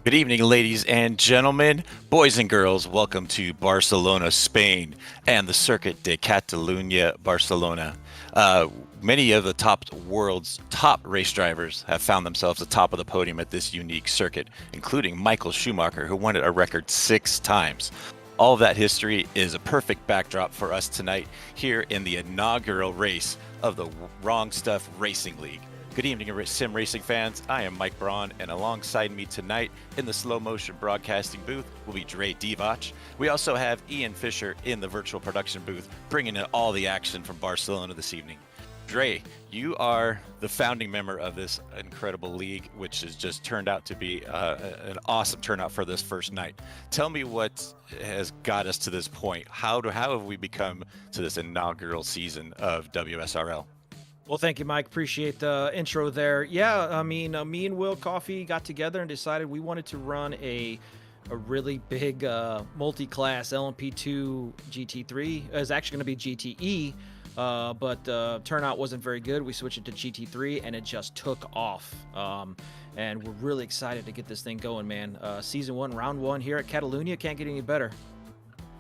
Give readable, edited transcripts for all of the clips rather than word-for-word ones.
Good evening, ladies and gentlemen, boys and girls. Welcome to Barcelona, Spain, and the Circuit de Catalunya, Barcelona. Uh, Many of the world's top race drivers have found themselves atop of the podium at this unique circuit, including Michael Schumacher, who won it a record 6 times. All of that history is a perfect backdrop for us tonight here in the inaugural race of the Wrong Stuff Racing League. Good evening, sim racing fans. I am Mike Braun, and alongside me tonight in the slow motion broadcasting booth will be Dre Divac. We also have Ian Fisher in the virtual production booth, bringing in all the action from Barcelona this evening. Dre, you are the founding member of this incredible league, which has just turned out to be an awesome turnout for this first night. Tell me what has got us to this point. How have we become to this inaugural season of WSRL? Well, thank you, Mike. Appreciate the intro there. Yeah, I mean, me and Will Coffey got together and decided we wanted to run a really big multi-class LMP2 GT3. It was actually going to be GTE, but turnout wasn't very good. We switched it to GT3, and it just took off. And we're really excited to get this thing going, man. Season 1, round 1 here at Catalunya. Can't get any better.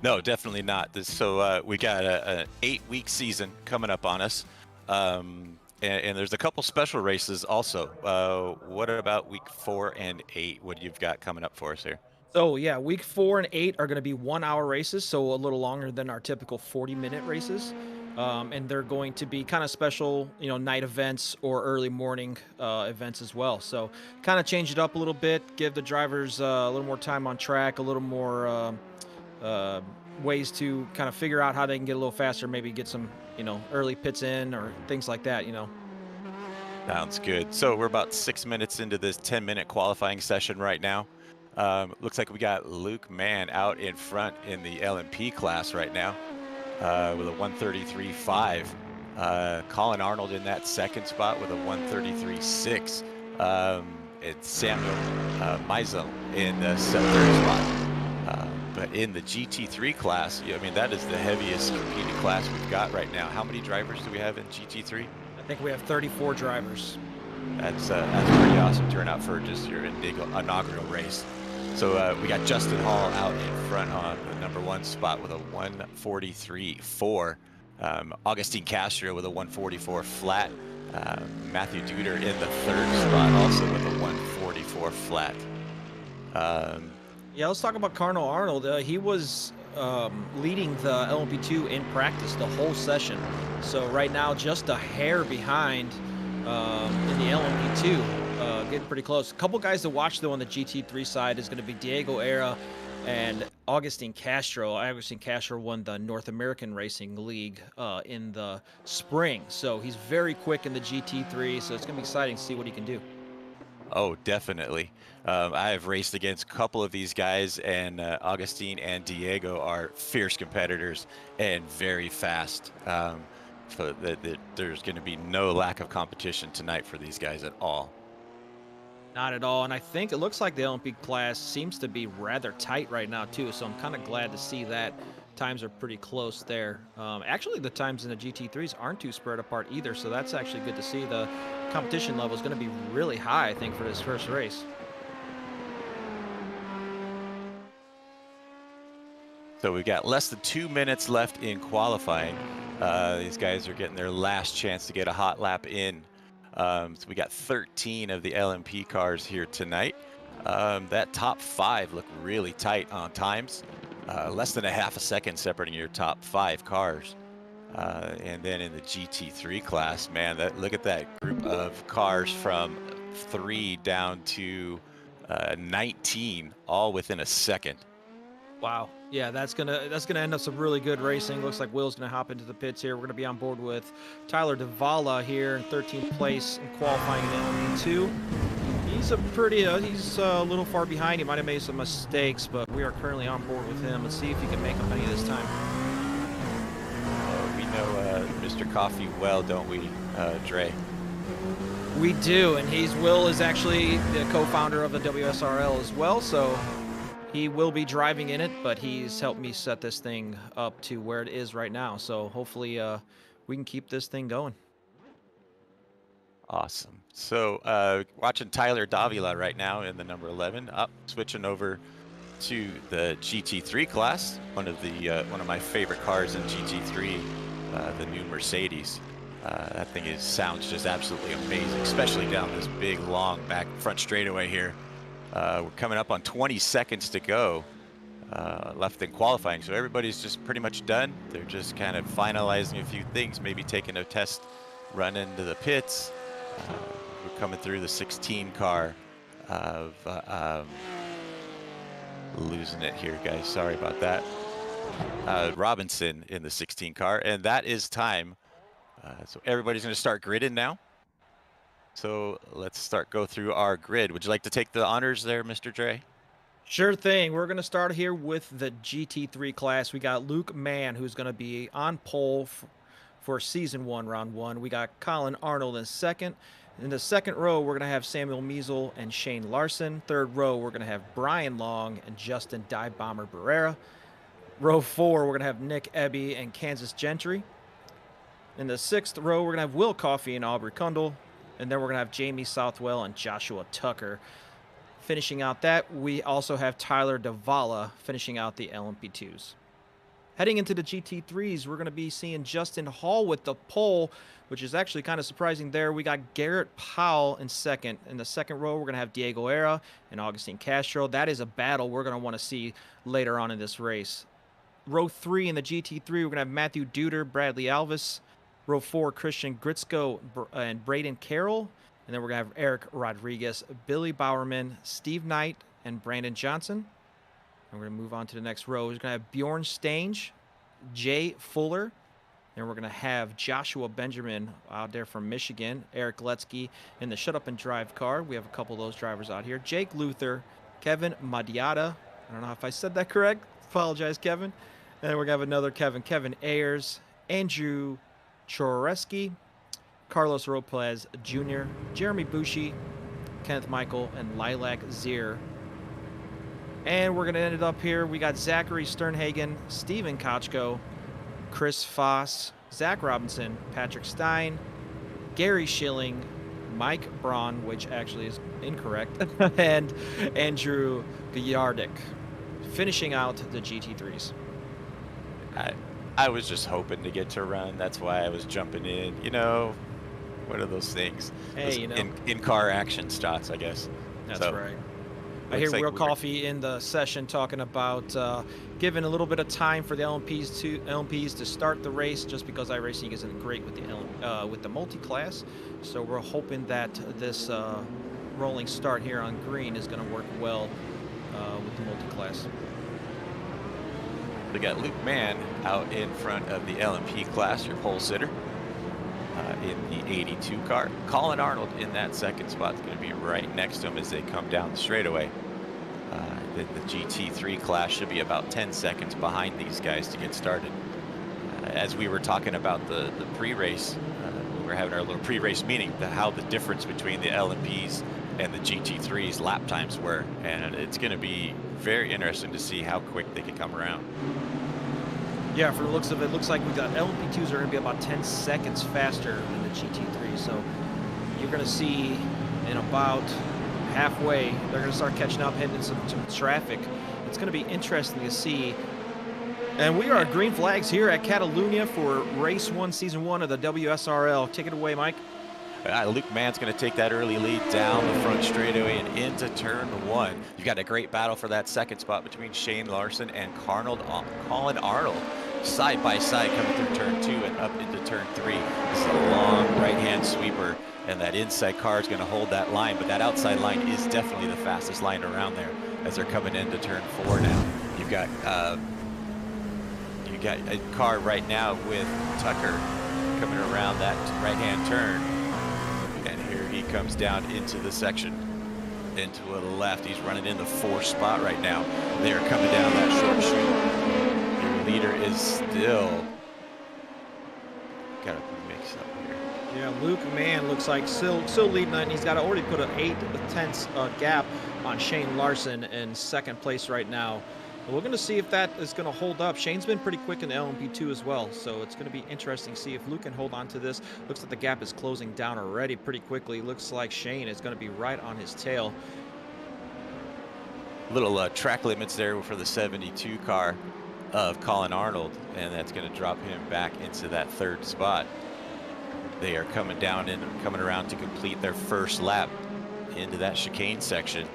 No, definitely not. So we got an 8-week season coming up on us. And there's a couple special races also. What about week 4 and 8? What you've got coming up for us here? So yeah, week 4 and 8 are going to be 1 hour races, so a little longer than our typical 40-minute races. And they're going to be kind of special, night events or early morning events as well. So kind of change it up a little bit, give the drivers a little more time on track, a little more uh, ways to kind of figure out how they can get a little faster, maybe get some, early pits in or things like that. Sounds good. So we're about 6 minutes into this 10-minute qualifying session right now. Looks like we got Luke Mann out in front in the LMP class right now with a 133.5. Colin Arnold in that second spot with a 133.6. It's Samuel Meisel in the third spot. But in the GT3 class, I mean, that is the heaviest competing class we've got right now. How many drivers do we have in GT3? I think we have 34 drivers. That's pretty awesome turnout for just your inaugural race. So we got Justin Hall out in front on the number 1 spot with a 143.4. Augustine Castro with a 144 flat. Matthew Duder in the third spot also with a 144 flat. Yeah, let's talk about Carnal Arnold. He was leading the LMP2 in practice the whole session. So right now, just a hair behind in the LMP2, getting pretty close. A couple guys to watch, though, on the GT3 side is going to be Diego Era and Augustine Castro. Augustine Castro won the North American Racing League in the spring. So he's very quick in the GT3, so it's going to be exciting to see what he can do. Oh, definitely. I have raced against a couple of these guys, and Augustine and Diego are fierce competitors and very fast. So there's going to be no lack of competition tonight for these guys at all. Not at all. And I think it looks like the Olympic class seems to be rather tight right now, too. So I'm kind of glad to see that. Times are pretty close there. Actually, the times in the GT3s aren't too spread apart either. So that's actually good to see. The competition level is going to be really high, I think, for this first race. So we've got less than 2 minutes left in qualifying. These guys are getting their last chance to get a hot lap in. So we got 13 of the LMP cars here tonight. That top 5 look really tight on times. Less than a half a second separating your top 5 cars. And then in the GT3 class, man, look at that group of cars from 3 down to 19, all within a second. Wow. Yeah, that's gonna end up some really good racing. Looks like Will's gonna hop into the pits here. We're gonna be on board with Tyler Davala here in 13th place in qualifying in LMP2. He's he's a little far behind. He might have made some mistakes, but we are currently on board with him. Let's see if he can make up any this time. We know Mr. Coffee well, don't we, Dre? We do, and Will is actually the co-founder of the WSRL as well, so he will be driving in it, but he's helped me set this thing up to where it is right now. So hopefully we can keep this thing going. Awesome. So watching Tyler Davila right now in the number 11, up switching over to the GT3 class, one of my favorite cars in GT3, the new Mercedes. That thing sounds just absolutely amazing, especially down this big, long back front straightaway here. We're coming up on 20 seconds to go left in qualifying, so everybody's just pretty much done. They're just kind of finalizing a few things, maybe taking a test run into the pits. We're coming through the 16 car of losing it here, guys. Sorry about that. Robinson in the 16 car, and that is time. So everybody's going to start gridding now. So let's go through our grid. Would you like to take the honors there, Mr. Dre? Sure thing. We're going to start here with the GT3 class. We got Luke Mann, who's going to be on pole for Season 1, Round 1. We got Colin Arnold in second. In the second row, we're going to have Samuel Measle and Shane Larson. Third row, we're going to have Brian Long and Justin Dive Bomber Barrera. Row 4, we're going to have Nick Ebby and Kansas Gentry. In the sixth row, we're going to have Will Coffey and Aubrey Kundle. And then we're going to have Jamie Southwell and Joshua Tucker. Finishing out that, we also have Tyler Davala finishing out the LMP2s. Heading into the GT3s, we're going to be seeing Justin Hall with the pole, which is actually kind of surprising there. We got Garrett Powell in second. In the second row, we're going to have Diego Era and Augustine Castro. That is a battle we're going to want to see later on in this race. Row 3 in the GT3, we're going to have Matthew Duder, Bradley Alvis. Row 4, Christian Gritzko and Braden Carroll. And then we're going to have Eric Rodriguez, Billy Bowerman, Steve Knight, and Brandon Johnson. And we're going to move on to the next row. We're going to have Bjorn Stange, Jay Fuller. And we're going to have Joshua Benjamin out there from Michigan, Eric Letsky in the Shut Up and Drive car. We have a couple of those drivers out here. Jake Luther, Kevin Madiata. I don't know if I said that correct. Apologize, Kevin. And then we're going to have another Kevin Ayers, Andrew Choreski, Carlos Lopez Jr., Jeremy Bushi, Kenneth Michael, and Lilac Zier. And we're going to end it up here. We got Zachary Sternhagen, Steven Kochko, Chris Foss, Zach Robinson, Patrick Stein, Gary Schilling, Mike Braun, which actually is incorrect, and Andrew Guyardick, finishing out the GT3s. I was just hoping to get to run. That's why I was jumping in. You know, one of those things. Hey, you know. In-car action shots, I guess. That's right. I hear Will Coffey in the session talking about giving a little bit of time for the LMPs to start the race, just because iRacing isn't great with the multi-class. So we're hoping that this rolling start here on green is going to work well with the multi-class. We got Luke Mann out in front of the LMP class, your pole sitter, in the 82 car. Colin Arnold in that second spot is going to be right next to him as they come down the straightaway. The GT3 class should be about 10 seconds behind these guys to get started. As we were talking about the pre-race, we were having our little pre-race meeting, how the difference between the LMPs and the GT3's lap times were, and it's going to be very interesting to see how quick they can come around. Yeah, for the looks of it, looks like we got LMP2s are going to be about 10 seconds faster than the GT3. So you're going to see in about halfway, they're going to start catching up, hitting some traffic. It's going to be interesting to see. And we are at green flags here at Catalunya for Race 1, Season 1 of the WSRL. Take it away, Mike. Luke Mann's going to take that early lead down the front straightaway and into turn 1. You've got a great battle for that second spot between Shane Larson and Colin Arnold. Side by side coming through turn 2 and up into turn 3. This is a long right-hand sweeper, and that inside car is going to hold that line, but that outside line is definitely the fastest line around there as they're coming into turn 4 now. You've got a car right now with Tucker coming around that right-hand turn. And here he comes down into the section, into the left. He's running in the 4th spot right now. They're coming down that short chute. Your leader is still got a mix up here. Yeah, Luke Mann looks like still leading, and he's got to already put an 8/10 gap on Shane Larson in second place right now. We're going to see if that is going to hold up. Shane's been pretty quick in the LMP2 as well, so it's going to be interesting to see if Luke can hold on to this. Looks like the gap is closing down already pretty quickly. Looks like Shane is going to be right on his tail. Little track limits there for the 72 car of Colin Arnold, and that's going to drop him back into that 3rd spot. They are coming down and coming around to complete their first lap into that chicane section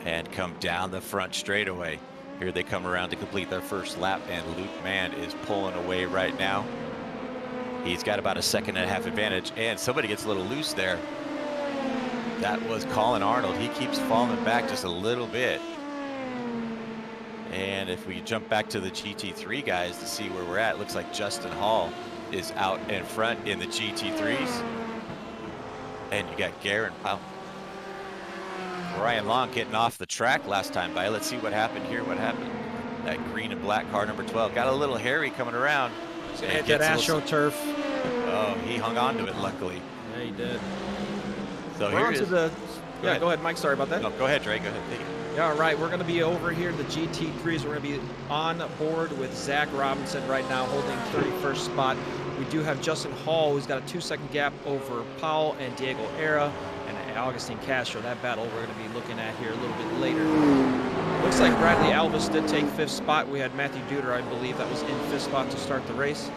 and come down the front straightaway. Here they come around to complete their first lap, and Luke Mann is pulling away right now. He's got about a 1.5 second advantage, and somebody gets a little loose there. That was Colin Arnold. He keeps falling back just a little bit. And if we jump back to the GT3 guys to see where we're at, looks like Justin Hall is out in front in the GT3s. And you got Garen Powell. Ryan Long getting off the track last time by. Let's see what happened here. What happened? That green and black car number 12 got a little hairy coming around. He's gonna hit that AstroTurf. Oh, he hung on to it luckily. Yeah, he did. So here is the. Yeah, go ahead, Mike. Sorry about that. No, go ahead, Dre. Go ahead. Take it. Yeah, all right. We're going to be over here in the GT3s. We're going to be on board with Zach Robinson right now, holding 31st spot. We do have Justin Hall, who's got a 2-second gap over Powell and Diego Era and Augustine Castro. That battle we're going to be looking at here a little bit later. Looks like Bradley Alvis did take 5th spot. We had Matthew Duder, I believe, that was in 5th spot to start the race.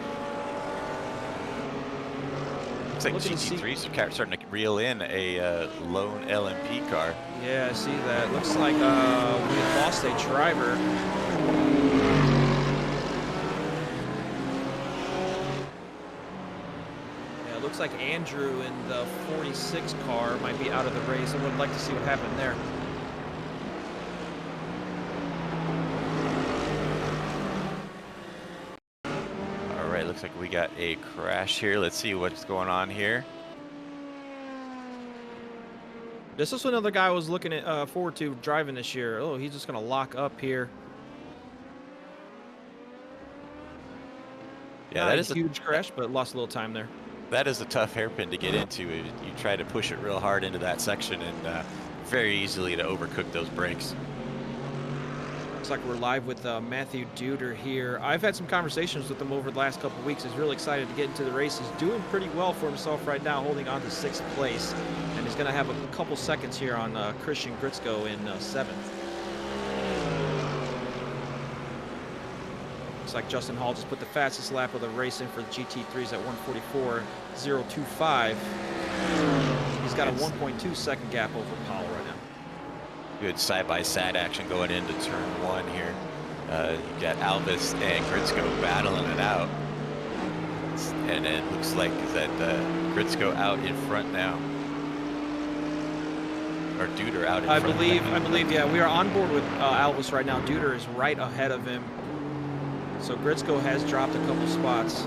Looks like GT3s are starting to reel in a lone LMP car. Yeah, I see that. Looks like we lost a driver. Yeah, it looks like Andrew in the 46 car might be out of the race. I would like to see what happened there. Looks like we got a crash here. Let's see what's going on here. This is another guy I was looking at forward to driving this year. Oh, he's just going to lock up here. Yeah, that is a huge crash, but lost a little time there. That is a tough hairpin to get into. You try to push it real hard into that section, and very easily to overcook those brakes. Looks like we're live with Matthew Duder here. I've had some conversations with him over the last couple of weeks. He's really excited to get into the race. He's doing pretty well for himself right now, holding on to 6th place. And he's going to have a couple seconds here on Christian Gritzko in 7th. Looks like Justin Hall just put the fastest lap of the race in for the GT3s at 1:44.025. He's got a 1.2 second gap over Powell right now. Good side-by-side action going into turn 1 here. You got Alvis and Gritzko battling it out. And it looks like that Gritzko out in front now. Or Duder out in front. I believe, yeah. We are on board with Alvis right now. Duder is right ahead of him. So Gritzko has dropped a couple spots.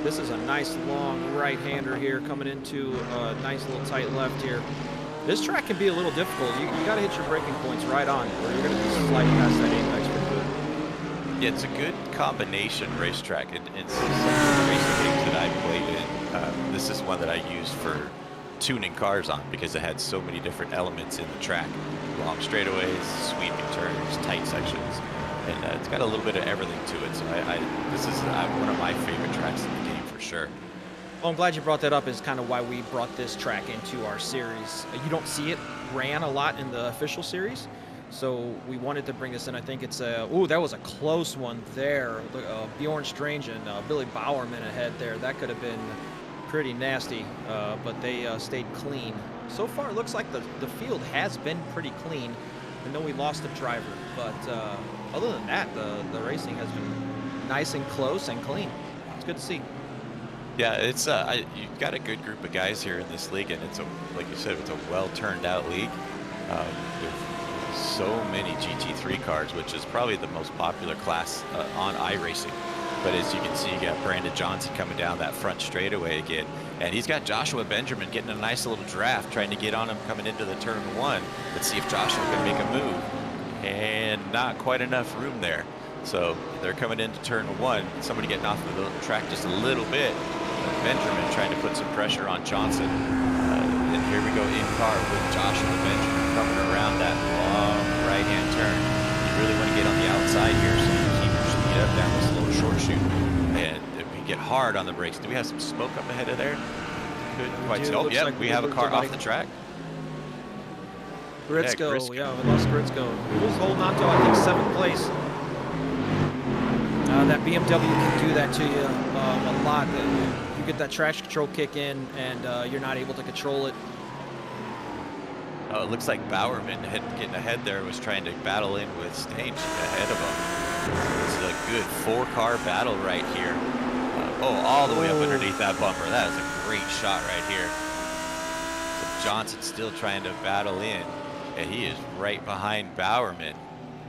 This is a nice long right-hander here coming into a nice little tight left here. This track can be a little difficult. You got to hit your braking points right on, or you're going to be sliding past that apex pretty good. Yeah, it's a good combination racetrack. And some of the racing games that I played in, this is one that I used for tuning cars on because it had so many different elements in the track. Long straightaways, sweeping turns, tight sections. And it's got a little bit of everything to it. So this is one of my favorite tracks in the game for sure. Well, I'm glad you brought that up. Is kind of why we brought this track into our series. You don't see it ran a lot in the official series, so we wanted to bring this in. I think it's ooh, that was a close one there. Bjorn Strange and Billy Bowerman ahead there. That could have been pretty nasty, but they stayed clean. So far, it looks like the field has been pretty clean. I know we lost a driver, but other than that, the racing has been nice and close and clean. It's good to see. Yeah, it's you've got a good group of guys here in this league, and it's like you said, it's a well-turned-out league with so many GT3 cars, which is probably the most popular class on iRacing. But as you can see, you got Brandon Johnson coming down that front straightaway again, and he's got Joshua Benjamin getting a nice little draft, trying to get on him coming into the turn 1. Let's see if Joshua can make a move, and not quite enough room there. So they're coming into turn 1. Somebody getting off of the track just a little bit. Benjamin trying to put some pressure on Johnson. And here we go in car with Joshua Benjamin coming around that long right-hand turn. really want to get on the outside here, so you keep your speed up down this little short shoot, and we get hard on the brakes. Do we have some smoke up ahead of there? Couldn't quite tell. Oh, yeah, like we have a car off the track. Gritzko, yeah, we lost Gritzko. He was holding on to, I think, 7th place. That BMW can do that to you a lot. You get that traction control kick in, and you're not able to control it. Oh, it looks like Bowerman getting ahead there was trying to battle in with Stange ahead of him. It's a good 4-car battle right here. All the way up underneath that bumper. That is a great shot right here. So Johnson's still trying to battle in, and he is right behind Bowerman.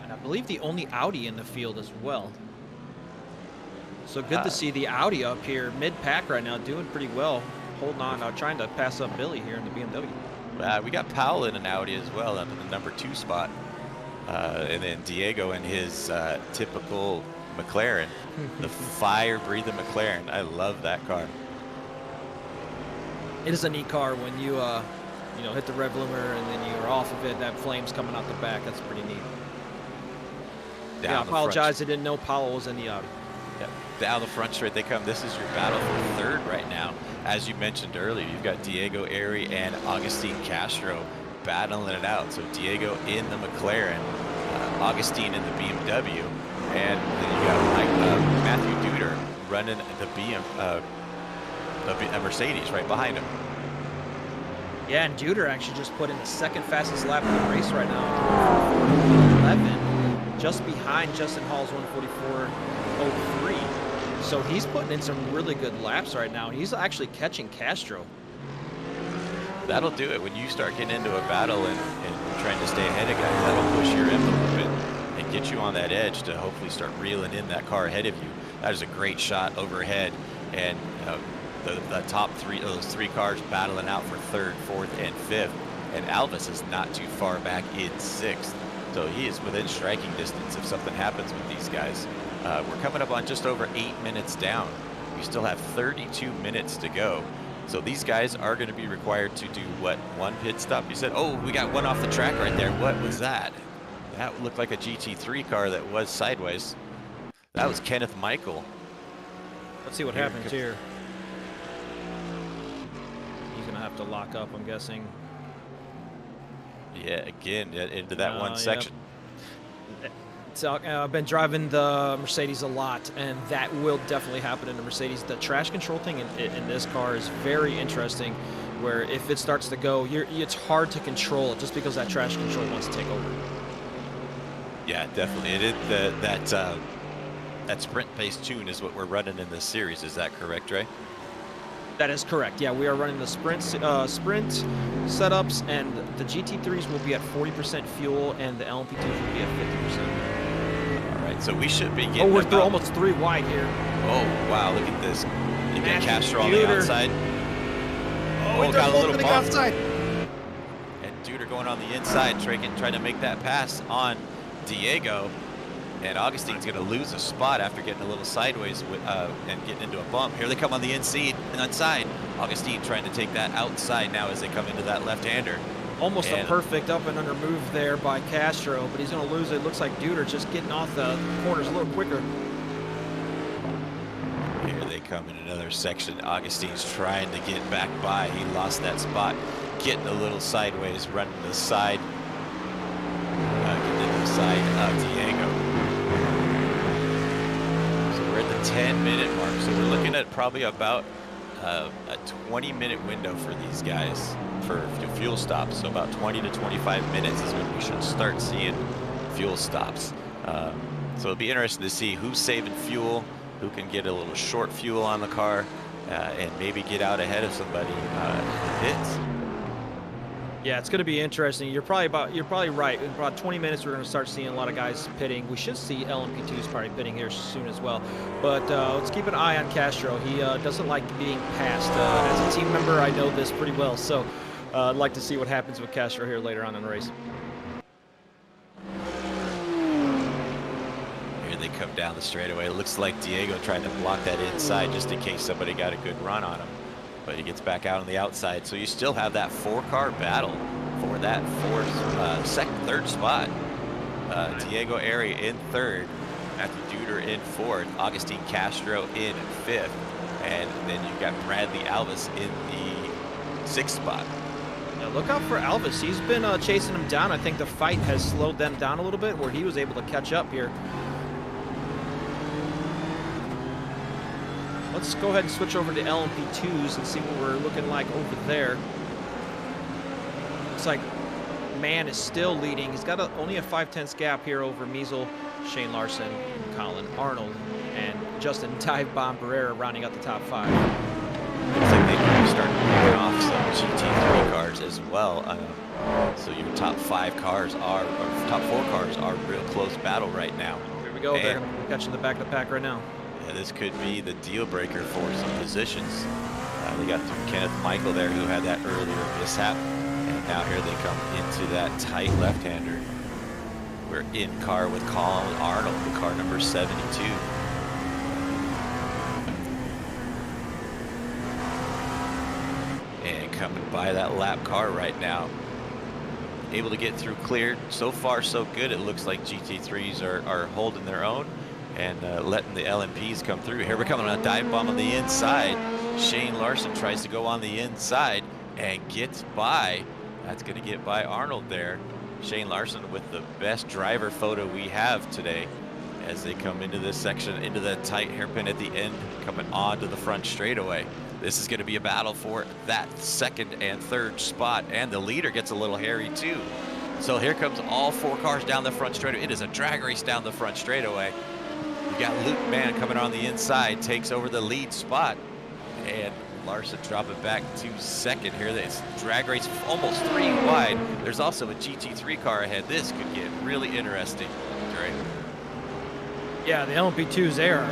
And I believe the only Audi in the field as well. So good to see the Audi up here mid-pack right now, doing pretty well, holding on, trying to pass up Billy here in the BMW. We got Powell in an Audi as well up in the number 2 spot. And then Diego in his typical McLaren, the fire-breathing McLaren. I love that car. It is a neat car when you, you know, hit the rev limiter and then you're off of it, that flame's coming out the back. That's pretty neat. Yeah, I apologize, I didn't know Powell was in the Audi. Down the front straight they come. This is your battle for 3rd right now. As you mentioned earlier, you've got Diego Ari and Agustin Castro battling it out. So Diego in the McLaren, Augustine in the BMW, and then you got Matthew Duder running the Mercedes right behind him. Yeah, and Duder actually just put in the 2nd fastest lap of the race right now, 11, just behind Justin Hall's 144.03. So he's putting in some really good laps right now. He's actually catching Castro. That'll do it. When you start getting into a battle and trying to stay ahead of guys, that'll push your envelope and get you on that edge to hopefully start reeling in that car ahead of you. That is a great shot overhead. And the top 3, those 3 cars battling out for 3rd, 4th, and 5th. And Alvis is not too far back in 6th. So he is within striking distance if something happens with these guys. We're coming up on just over 8 minutes down. We still have 32 minutes to go. So these guys are going to be required to do, what, 1 pit stop? You said, oh, we got 1 off the track right there. What was that? That looked like a GT3 car that was sideways. That was Kenneth Michael. Let's see what happens here. He's going to have to lock up, I'm guessing. Yeah, again, into that one section. So I've been driving the Mercedes a lot, and that will definitely happen in the Mercedes. The traction control thing in this car is very interesting, where if it starts to go, it's hard to control it just because that traction control wants to take over. Yeah, definitely. It is that sprint-based tune is what we're running in this series. Is that correct, Ray? That is correct. Yeah, we are running the sprint setups, and the GT3s will be at 40% fuel, and the LMP2s will be at 50%. So we should be getting. Oh, we're almost 3 wide here. Oh wow! Look at this. You got Castro on the outside. Oh, got a little bump. Outside. And Duder going on the inside, trying to make that pass on Diego. And Augustine's going to lose a spot after getting a little sideways and getting into a bump. Here they come on the inside. Augustine trying to take that outside now as they come into that left-hander. Almost a perfect up and under move there by Castro, but he's going to lose it. Looks like Duder just getting off the corners a little quicker. Here they come in another section. Augustine's trying to get back by. He lost that spot, getting a little sideways, running to the side, getting into the side of Diego. So we're at the 10-minute mark. So we're looking at probably about a 20-minute window for these guys for fuel stops. So about 20 to 25 minutes is when we should start seeing fuel stops. So it'll be interesting to see who's saving fuel, who can get a little short fuel on the car, and maybe get out ahead of somebody in pits. Yeah, it's going to be interesting. You're probably right. In about 20 minutes, we're going to start seeing a lot of guys pitting. We should see LMP2s probably pitting here soon as well. But let's keep an eye on Castro. He doesn't like being passed. As a team member, I know this pretty well. So I'd like to see what happens with Castro here later on in the race. Here they come down the straightaway. It looks like Diego tried to block that inside just in case somebody got a good run on him. But he gets back out on the outside. So you still have that 4-car battle for that third spot. Diego Ari in third, Matthew Duder in fourth, Augustine Castro in fifth, and then you've got Bradley Alvis in the sixth spot. Yeah, look out for Alvis. He's been chasing him down. I think the fight has slowed them down a little bit where he was able to catch up here. Let's go ahead and switch over to LMP2s and see what we're looking like over there. Looks like Mann is still leading. He's got only a 5/10 gap here over Measle, Shane Larson, Colin Arnold, and Justin Dive Bomb Barrera rounding out the top 5. Looks like they started moving off some GT3 cars as well. So your top 5 cars are, or top 4 cars are real close battle right now. Here we go. They're catching the back of the pack right now. Yeah, this could be the deal breaker for some positions. They got Kenneth Michael there who had that earlier mishap. And now here they come into that tight left-hander. We're in car with Colin Arnold, the car number 72. And coming by that lap car right now. Able to get through clear. So far, so good. It looks like GT3s are holding their own and letting the LMPs come through. Here we're coming on a dive bomb on the inside. Shane Larson tries to go on the inside and gets by. That's going to get by Arnold there. Shane Larson with the best driver photo we have today as they come into this section, into the tight hairpin at the end, coming onto the front straightaway. This is going to be a battle for that second and third spot, and the leader gets a little hairy too. So here comes all 4 cars down the front straightaway. It is a drag race down the front straightaway. You got Luke Mann coming on the inside, takes over the lead spot, and Larson dropping back to second here. This drag race almost 3 wide. There's also a GT3 car ahead. This could get really interesting. Great. Yeah, the LMP2s there.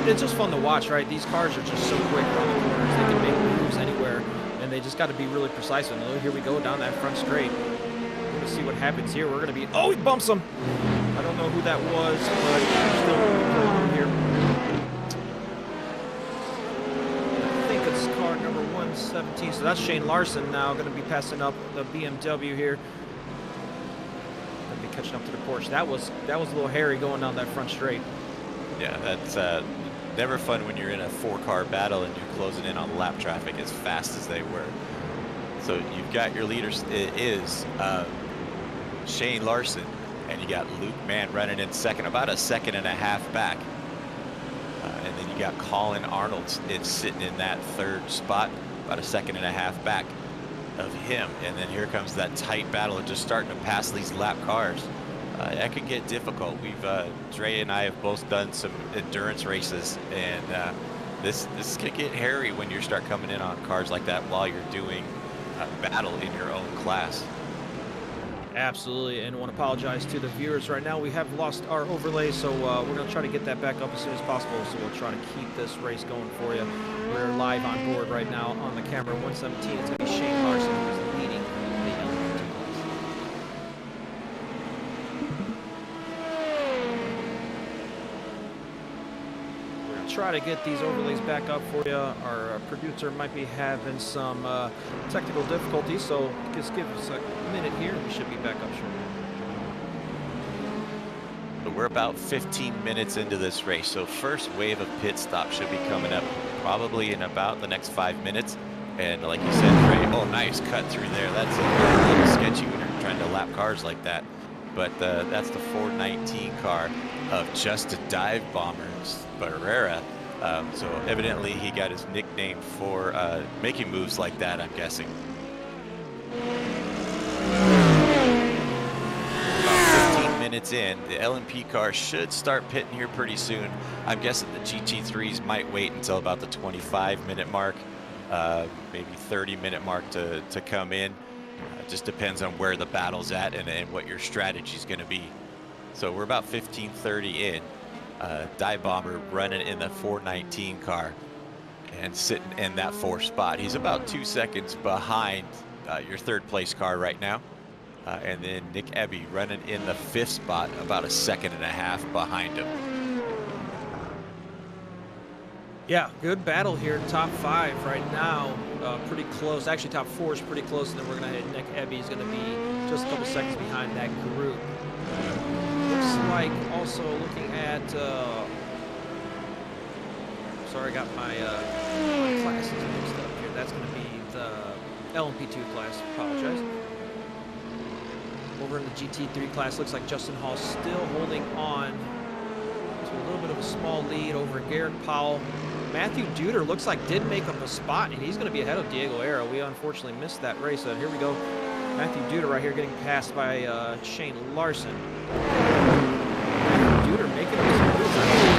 It's just fun to watch, right? These cars are just so quick around the corners. They can make moves anywhere, and they just got to be really precise. And here we go down that front straight. We're going to see what happens here. We're going to be... Oh, he bumps him! I don't know who that was, but still here. I think it's car number 117. So that's Shane Larson now going to be passing up the BMW here. Catching up to the Porsche. That was a little hairy going down that front straight. Yeah, that's never fun when you're in a 4-car battle and you're closing in on lap traffic as fast as they were. So you've got your leaders. It is Shane Larson, and you got Luke Mann running in second, about a 1.5 seconds back. And then you got Colin Arnold. It's sitting in that third spot, about a 1.5 seconds back of him. And then here comes that tight battle of just starting to pass these lap cars. That could get difficult. Dre and I have both done some endurance races, and this could get hairy when you start coming in on cars like that while you're doing battle in your own class. Absolutely, and I want to apologize to the viewers right now. We have lost our overlay, so we're going to try to get that back up as soon as possible, so we'll try to keep this race going for you. We're live on board right now on the camera 117. It's going to be Shane Larson who's leading the LMP2 class. We're going to try to get these overlays back up for you. Our producer might be having some technical difficulties, so just give us a minute here. We should be back up shortly. We're about 15 minutes into this race, so first wave of pit stop should be coming up probably in about the next 5 minutes. And like you said, Ray, oh, nice cut through there. That's a little sketchy when you're trying to lap cars like that. But that's the 419 car of Justin Dive Bomber Barrera. So evidently he got his nickname for making moves like that, I'm guessing. About 15 minutes in, the LMP car should start pitting here pretty soon. I'm guessing the GT3s might wait until about the 25-minute mark, maybe 30-minute mark to come in. Just depends on where the battle's at and what your strategy is going to be. So we're about 15:30 in. Dive Bomber running in the 419 car and sitting in that 4th spot. He's about 2 seconds behind your 3rd place car right now. And then Nick Ebby running in the 5th spot, about a 1.5 seconds behind him. Yeah, good battle here. Top 5 right now, pretty close. Actually, top 4 is pretty close. And then we're going to hit Nick Ebby. He's going to be just a couple seconds behind that group. Looks like also looking at, sorry, I got my classes mixed up here. That's going to be the LMP2 class. Apologize. Over in the GT3 class, looks like Justin Hall still holding on to a little bit of a small lead over Garrett Powell. Matthew Duder looks like did make up a spot, and he's going to be ahead of Diego Era. We unfortunately missed that race. So here we go. Matthew Duder right here getting passed by Shane Larson. Matthew Duder making this move.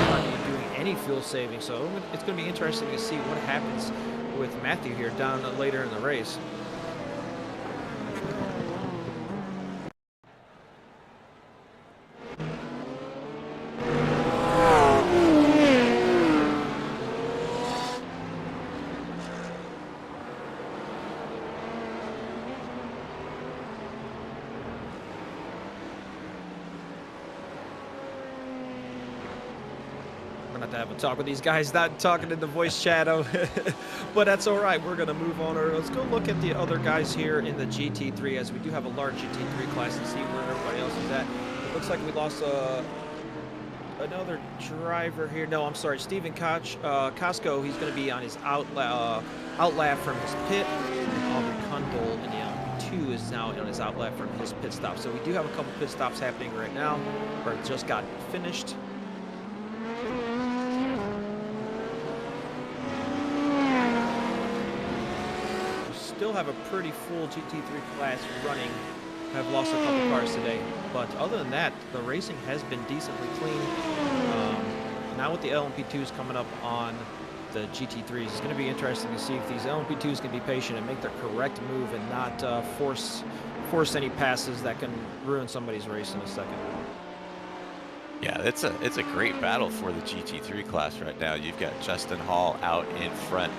Not doing any fuel saving, so it's going to be interesting to see what happens with Matthew here down later in the race. To have a talk with these guys, not talking in the voice chat, but that's all right. We're going to move on. Let's go look at the other guys here in the GT3, as we do have a large GT3 class, and see where everybody else is at. It looks like we lost another driver here. No, I'm sorry, Steven Costco. He's going to be on his outlap from his pit, and Aubrey Kundol in the LMP2 is now on his outlap from his pit stop. So we do have a couple pit stops happening right now, or just got finished. Still have a pretty full GT3 class running. I've lost a couple cars today, but other than that, the racing has been decently clean. Now with the LMP2s coming up on the GT3s, it's going to be interesting to see if these LMP2s can be patient and make their correct move and not force any passes that can ruin somebody's race in a second. Yeah, it's a great battle for the GT3 class right now. You've got Justin Hall out in front.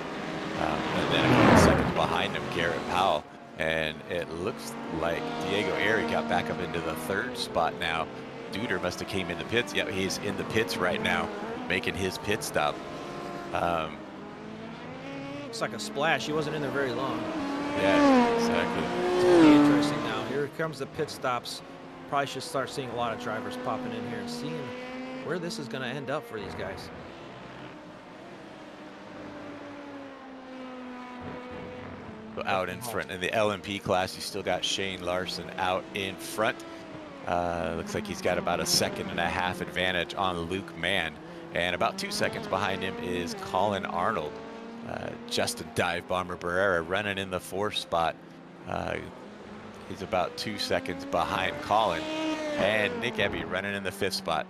And then a couple seconds behind him, Garrett Powell. And it looks like Diego Era got back up into the third spot now. Duder must have came in the pits. Yeah, he's in the pits right now, making his pit stop. Looks like a splash. He wasn't in there very long. Yeah, exactly. It's pretty interesting now. Here comes the pit stops. Probably should start seeing a lot of drivers popping in here and seeing where this is going to end up for these guys. Out in front. In the LMP class, you still got Shane Larson out in front. Looks like he's got about a 1.5 seconds advantage on Luke Mann, and about 2 seconds behind him is Colin Arnold. Justin Dive Bomber Barrera running in the 4th spot. He's about 2 seconds behind Colin, and Nick Ebby running in the 5th spot.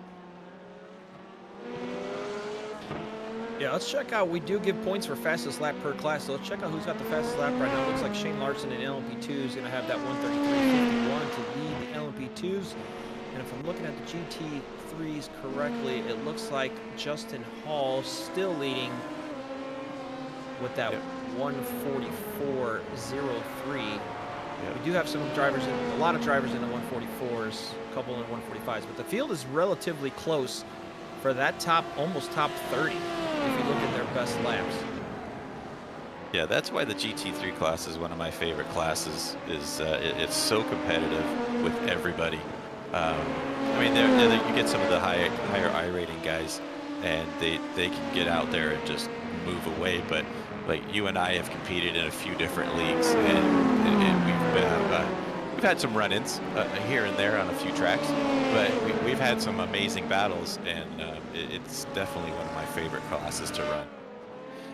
Yeah, let's check out. We do give points for fastest lap per class, so let's check out who's got the fastest lap right now. It looks like Shane Larson in LMP2 is going to have that 1:33.51 to lead the LMP2s. And if I'm looking at the GT3s correctly, it looks like Justin Hall still leading with that 1:44.03. Yep. We do have some drivers, a lot of drivers in the 1:44s, a couple in the 1:45s, but the field is relatively close for that almost top 30. If you look at their best laps. Yeah, that's why the GT3 class is one of my favorite classes. It's so competitive with everybody. I mean, you get some of the higher I rating guys, and they can get out there and just move away. But like you and I have competed in a few different leagues, and we've had some run-ins here and there on a few tracks, but we've had some amazing battles, and it's definitely one of my favorite classes to run.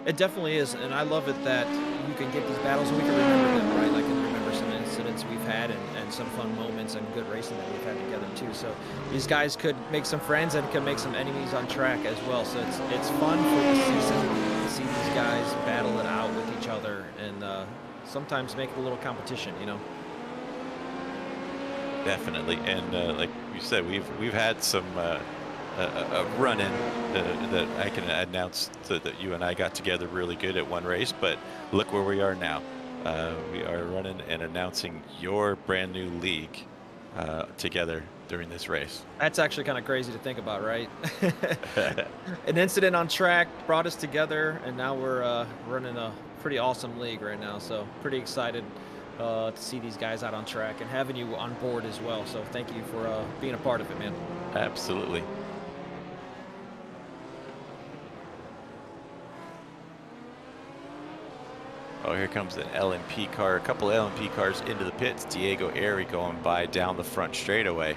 It definitely is, and I love it that you can get these battles and we can remember them, right? Like, I can remember some incidents we've had and some fun moments and good racing that we've had together too. So these guys could make some friends and can make some enemies on track as well. So it's fun for the season to see these guys battle it out with each other and sometimes make it a little competition, you know. Definitely, and like you said, we've had some a run-in that I can announce that you and I got together really good at one race, but look where we are now. We are running and announcing your brand new league together during this race. That's actually kind of crazy to think about, right? An incident on track brought us together, and now we're running a pretty awesome league right now, so pretty excited to see these guys out on track and having you on board as well. So thank you for being a part of it, man. Absolutely. Oh, here comes an LMP car, a couple LMP cars into the pits. Diego Airy going by down the front straightaway.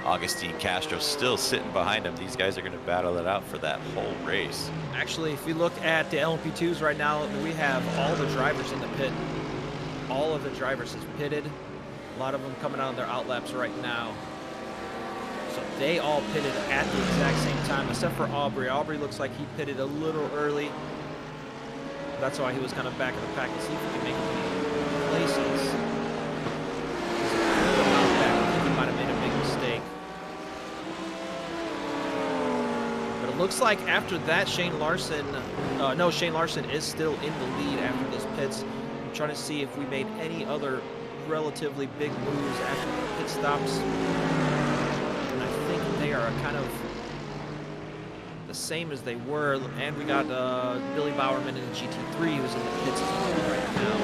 Augustine Castro still sitting behind him. These guys are going to battle it out for that whole race. Actually, if you look at the LMP2s right now, we have all the drivers in the pit. All of the drivers have pitted. A lot of them coming out on their outlaps right now. So they all pitted at the exact same time, except for Aubrey. Aubrey looks like he pitted a little early. That's why he was kind of back in the pack to see if he can make any places. He's a good amount back. I think he might have made a big mistake. But it looks like after that, Shane Larson is still in the lead after those pits. I'm trying to see if we made any other relatively big moves after the pit stops. And I think they are kind of the same as they were. And we got Billy Bowerman in the GT3 who's in the pits as well right now.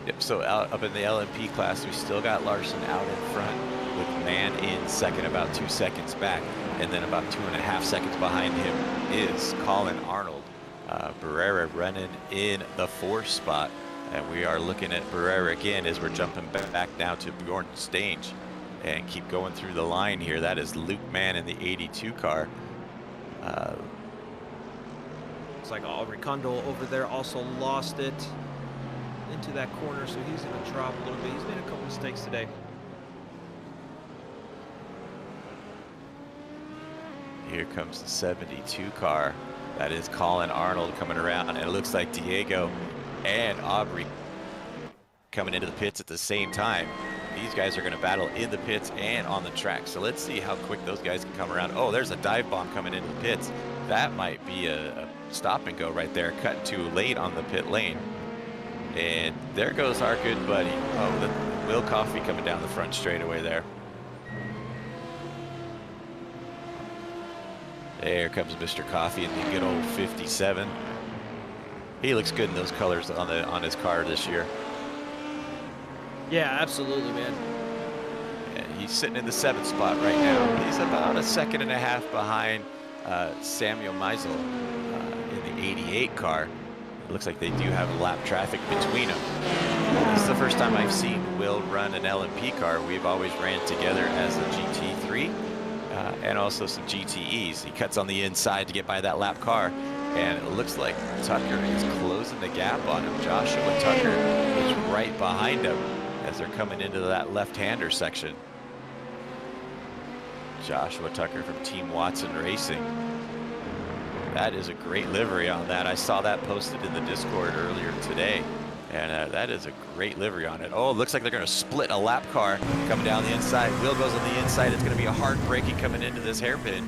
Yep, so up in the LMP class, we still got Larson out in front with Man in second, about 2 seconds back. And then about 2.5 seconds behind him is Colin Arnold. Barrera running in the 4th spot. And we are looking at Barrera again as we're jumping back now to Bjorn Stange. And keep going through the line here. That is Luke Mann in the 82 car. Looks like Aubrey Kundal over there also lost it into that corner, so he's going to drop a little bit. He's made a couple mistakes today. Here comes the 72 car. That is Colin Arnold coming around, and it looks like Diego and Aubrey coming into the pits at the same time. These guys are going to battle in the pits and on the track. So let's see how quick those guys can come around. Oh, there's a dive bomb coming into the pits. That might be a stop and go right there. Cut too late on the pit lane. And there goes our good buddy. Oh, Will Coffey coming down the front straightaway there. There comes Mr. Coffey in the good old 57. He looks good in those colors on his car this year. Yeah, absolutely, man. And he's sitting in the 7th spot right now. He's about 1.5 seconds behind Samuel Meisel in the 88 car. It looks like they do have lap traffic between them. This is the first time I've seen Will run an LMP car. We've always ran together as a GT3 and also some GTEs. He cuts on the inside to get by that lap car. And it looks like Tucker is closing the gap on him. Joshua Tucker is right behind him as they're coming into that left-hander section. Joshua Tucker from Team Watson Racing. That is a great livery on that. I saw that posted in the Discord earlier today. And that is a great livery on it. Oh, it looks like they're going to split a lap car coming down the inside. Wheel goes on the inside. It's going to be a hard braking coming into this hairpin.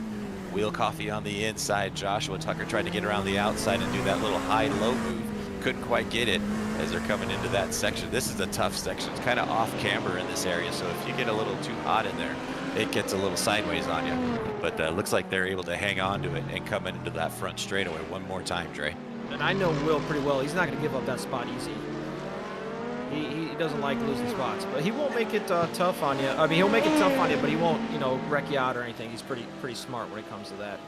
Wheel Coffey on the inside. Joshua Tucker tried to get around the outside and do that little high-low move. Couldn't quite get it as they're coming into that section. This is a tough section. It's kind of off camber in this area, so if you get a little too hot in there, it gets a little sideways on you. But looks like they're able to hang on to it and come into that front straightaway one more time, Dre. And I know Will pretty well. He's not going to give up that spot easy. He doesn't like losing spots, but he won't make it tough on you. I mean, he'll make it tough on you, but he won't, wreck you out or anything. He's pretty smart when it comes to that.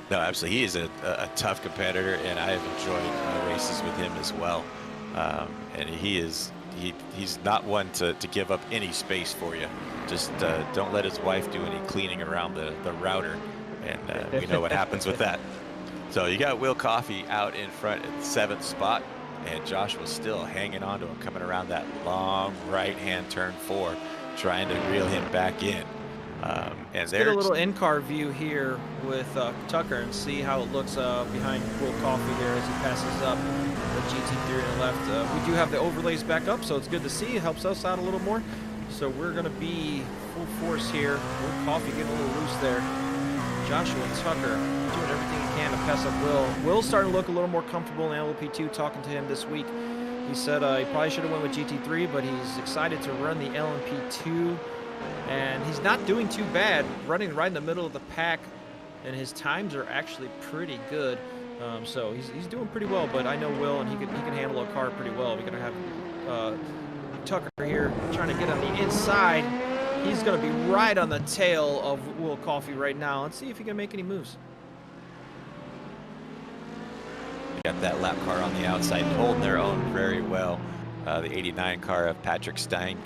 No, absolutely. He is a tough competitor, and I have enjoyed races with him as well. And he's not one to give up any space for you. Just don't let his wife do any cleaning around the router, and we know what happens with that. So you got Will Coffey out in front at the 7th spot. And Josh was still hanging on to him, coming around that long right-hand turn 4, trying to reel him back in. And let's get a little in-car view here with Tucker and see how it looks behind Will Coffey here as he passes up the GT3 on the left. We do have the overlays back up, so it's good to see. It helps us out a little more. So we're going to be full force here. Will Coffey getting a little loose there. Joshua Tucker doing everything he can to pass up Will. Will's starting to look a little more comfortable in LMP2, talking to him this week. He said he probably should have went with GT3, but he's excited to run the LMP2. And he's not doing too bad, running right in the middle of the pack. And his times are actually pretty good. So he's doing pretty well, but I know Will, and he can handle a car pretty well. We're gonna have Tucker here trying to get on the inside. He's gonna be right on the tail of Will Coffey right now. Let's see if he can make any moves. Got that lap car on the outside, holding their own very well. The 89 car of Patrick Stein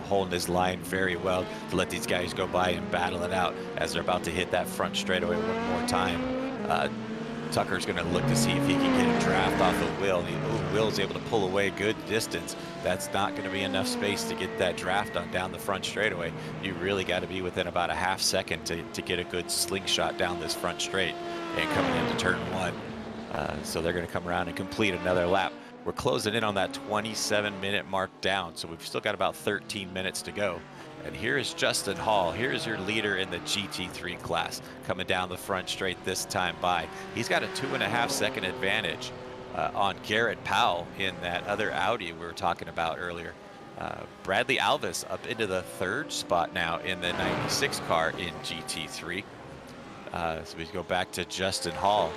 holding his line very well to let these guys go by and battle it out as they're about to hit that front straightaway one more time. Tucker's going to look to see if he can get a draft off of Will. Will's able to pull away good distance. That's not going to be enough space to get that draft on down the front straightaway. You really got to be within about a half second to get a good slingshot down this front straight and coming into turn one. So they're going to come around and complete another lap. We're closing in on that 27-minute mark down, so we've still got about 13 minutes to go. And here is Justin Hall. Here's your leader in the GT3 class, coming down the front straight this time by. He's got a 2.5-second advantage on Garrett Powell in that other Audi we were talking about earlier. Bradley Alvis up into the 3rd spot now in the 96 car in GT3. So we go back to Justin Hall.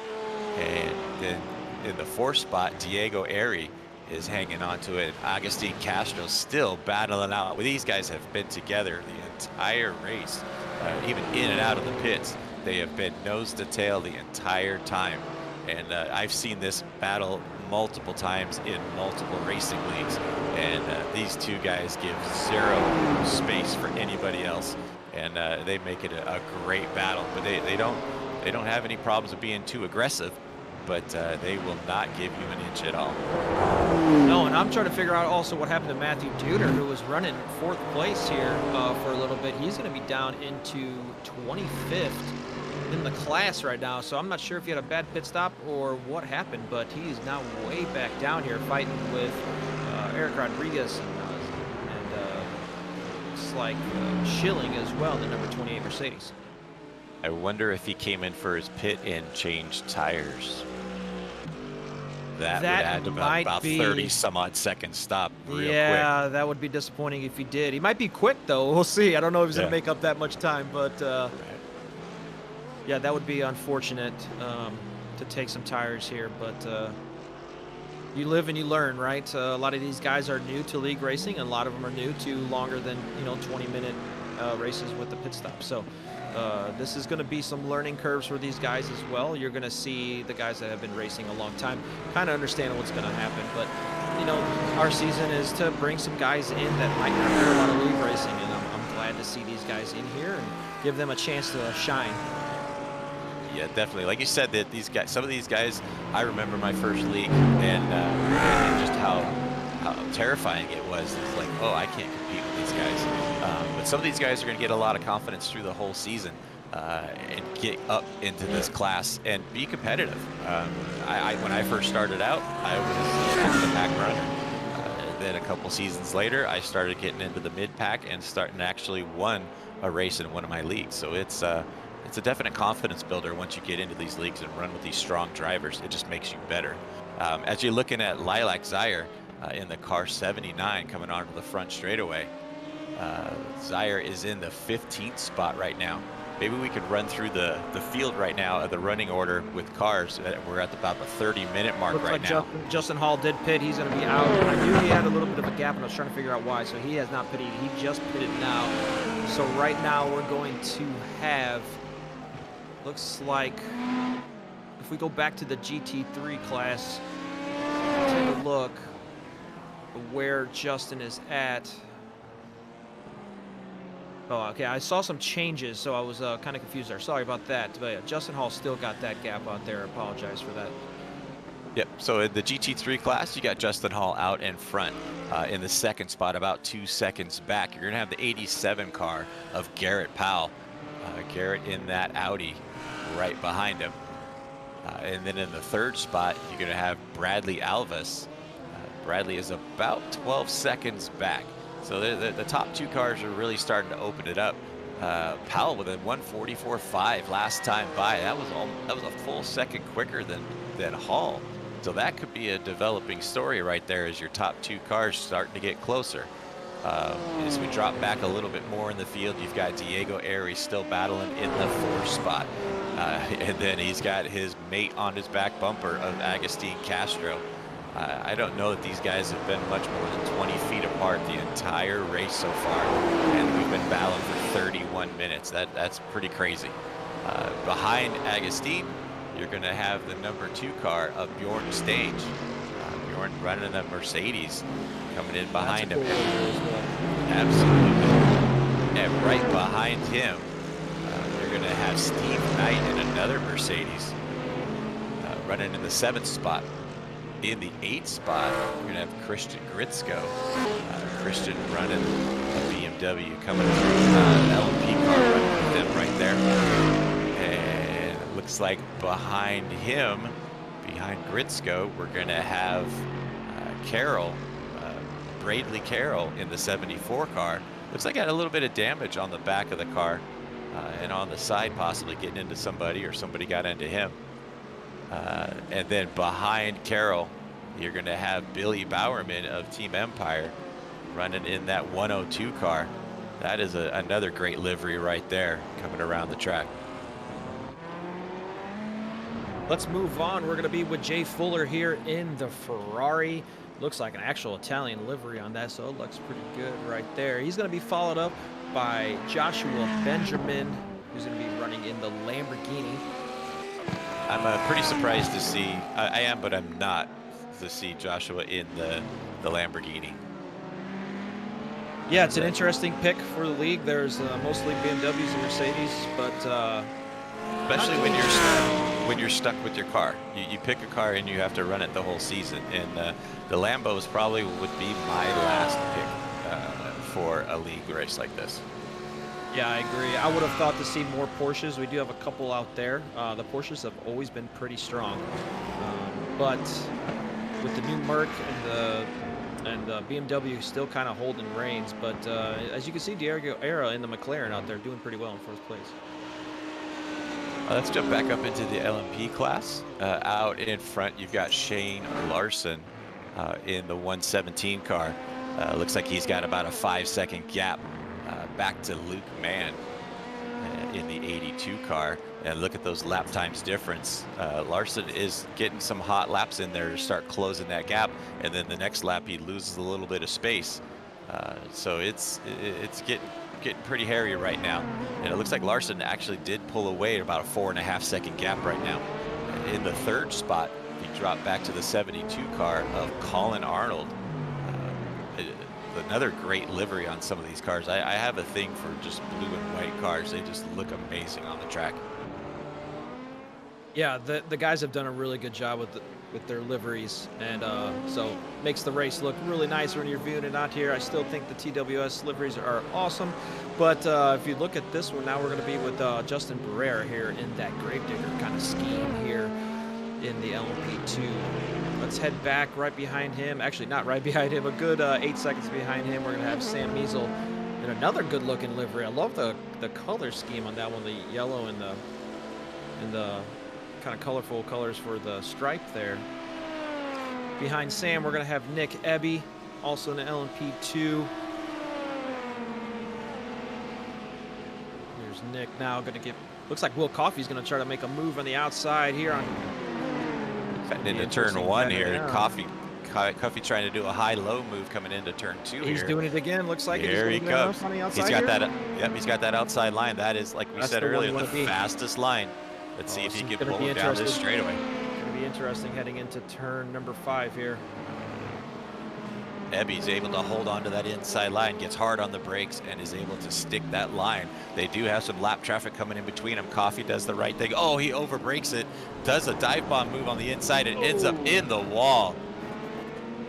And then in the 4th spot, Diego Ari is hanging on to it. Agustin Castro still battling out. Well, these guys have been together the entire race, even in and out of the pits. They have been nose to tail the entire time. And I've seen this battle multiple times in multiple racing leagues. And these two guys give zero space for anybody else. And they make it a great battle. But they don't have any problems with being too aggressive, but they will not give you an inch at all. No, and I'm trying to figure out also what happened to Matthew Duder, who was running 4th place here for a little bit. He's going to be down into 25th in the class right now, so I'm not sure if he had a bad pit stop or what happened, but he's now way back down here fighting with Eric Rodriguez and looks like Schilling as well, the number 28 Mercedes. I wonder if he came in for his pit and changed tires. That would add about 30 some odd seconds stop real quick. Yeah, that would be disappointing if he did. He might be quick though. We'll see. I don't know if he's going to make up that much time, but yeah, that would be unfortunate to take some tires here. But you live and you learn, right? A lot of these guys are new to league racing, and a lot of them are new to longer than 20-minute races with the pit stop. So this is going to be some learning curves for these guys as well. You're going to see the guys that have been racing a long time kind of understand what's going to happen. But, our season is to bring some guys in that might not know a lot of league racing, and I'm glad to see these guys in here and give them a chance to shine. Yeah, definitely. Like you said, that these guys, some of these guys, I remember my first league and just how terrifying it was. It's like, oh, I can't compete with these guys. But some of these guys are going to get a lot of confidence through the whole season and get up into this class and be competitive. When I first started out, I was a pack runner. Then a couple seasons later, I started getting into the mid-pack and starting to actually won a race in one of my leagues. So it's a definite confidence builder once you get into these leagues and run with these strong drivers. It just makes you better. As you're looking at Lilac Zaire in the car 79 coming onto the front straightaway, Zaire is in the 15th spot right now. Maybe we could run through the field right now of the running order with cars. We're at about the 30-minute mark. Looks right now. Justin Hall did pit. He's going to be out. I knew he had a little bit of a gap, and I was trying to figure out why. So he has not pitted. He just pitted now. So right now we're going to have, looks like, if we go back to the GT3 class, take a look where Justin is at. Oh, okay, I saw some changes, so I was kind of confused there. Sorry about that. But yeah, Justin Hall still got that gap out there. I apologize for that. Yep, so in the GT3 class, you got Justin Hall out in front in the 2nd spot, about 2 seconds back. You're going to have the 87 car of Garrett Powell. Garrett in that Audi right behind him. And then in the 3rd spot, you're going to have Bradley Alvis. Bradley is about 12 seconds back. So the top 2 cars are really starting to open it up. Powell with a 1:44.5 last time by. That was a full second quicker than Hall. So that could be a developing story right there as your top 2 cars starting to get closer. As we drop back a little bit more in the field, you've got Diego Aries still battling in the 4th spot. And then he's got his mate on his back bumper of Agustin Castro. I don't know that these guys have been much more than 20 feet apart the entire race so far. And we've been battling for 31 minutes. That's pretty crazy. Behind Agustin, you're going to have the number 2 car of Bjorn Stage. Bjorn running a Mercedes coming in behind him. Absolutely. And right behind him, you're going to have Steve Knight in another Mercedes running in the 7th spot. In the 8th spot, you're going to have Christian Gritzko. Christian running a BMW coming through, LMP car running with him right there. And it looks like behind him, behind Gritzko, we're going to have Carroll, Bradley Carroll in the 74 car. Looks like he had a little bit of damage on the back of the car and on the side, possibly getting into somebody or somebody got into him. And then behind Carroll, you're going to have Billy Bowerman of Team Empire running in that 102 car. That is another great livery right there coming around the track. Let's move on. We're going to be with Jay Fuller here in the Ferrari. Looks like an actual Italian livery on that, so it looks pretty good right there. He's going to be followed up by Joshua Benjamin, who's going to be running in the Lamborghini. I'm pretty surprised to see, I am, but I'm not, to see Joshua in the Lamborghini. Yeah, it's an interesting pick for the league. There's mostly BMWs and Mercedes, but especially when you're stuck with your car. You pick a car and you have to run it the whole season. And the Lambos probably would be my last pick for a league race like this. Yeah, I agree. I would have thought to see more Porsches. We do have a couple out there. The Porsches have always been pretty strong, but with the new Merc and the BMW still kind of holding reins. But as you can see, Diego Era in the McLaren out there doing pretty well in 1st place. Let's jump back up into the LMP class. Out in front, you've got Shane Larson in the 117 car. Looks like he's got about a 5-second gap back to Luke Mann in the 82 car. And look at those lap times difference. Larson is getting some hot laps in there to start closing that gap, and then the next lap he loses a little bit of space. So it's getting pretty hairy right now. And it looks like Larson actually did pull away at about a 4.5-second gap right now. In the 3rd spot, he dropped back to the 72 car of Colin Arnold. Another great livery on some of these cars. I have a thing for just blue and white cars. They just look amazing on the track. Yeah, the guys have done a really good job with their liveries, and so makes the race look really nice when you're viewing it out here. I still think the TWS liveries are awesome, but if you look at this one, now we're going to be with Justin Barrera here in that Gravedigger kind of scheme here in the LMP2. Let's head back right behind him. Actually, not right behind him, a good 8 seconds behind him. We're going to have Sam Measle in another good-looking livery. I love the color scheme on that one, the yellow and the kind of colorful colors for the stripe there. Behind Sam, we're going to have Nick Ebby, also in the LMP2. There's Nick now going to get, looks like Will Coffey's going to try to make a move on the outside here on into turn 1 here. Yeah. Coffey trying to do a high-low move coming into turn 2 He's here. doing it again. Looks like here he comes. He's got that. Yep, he's got that outside line. That is, like we said earlier, the fastest line. Let's see if he can pull him down this straightaway. It's going to be interesting heading into turn number 5 here. Ebby's able to hold on to that inside line, gets hard on the brakes, and is able to stick that line. They do have some lap traffic coming in between them. Coffey does the right thing. Oh, he overbrakes it, does a dive bomb move on the inside, and ends up in the wall.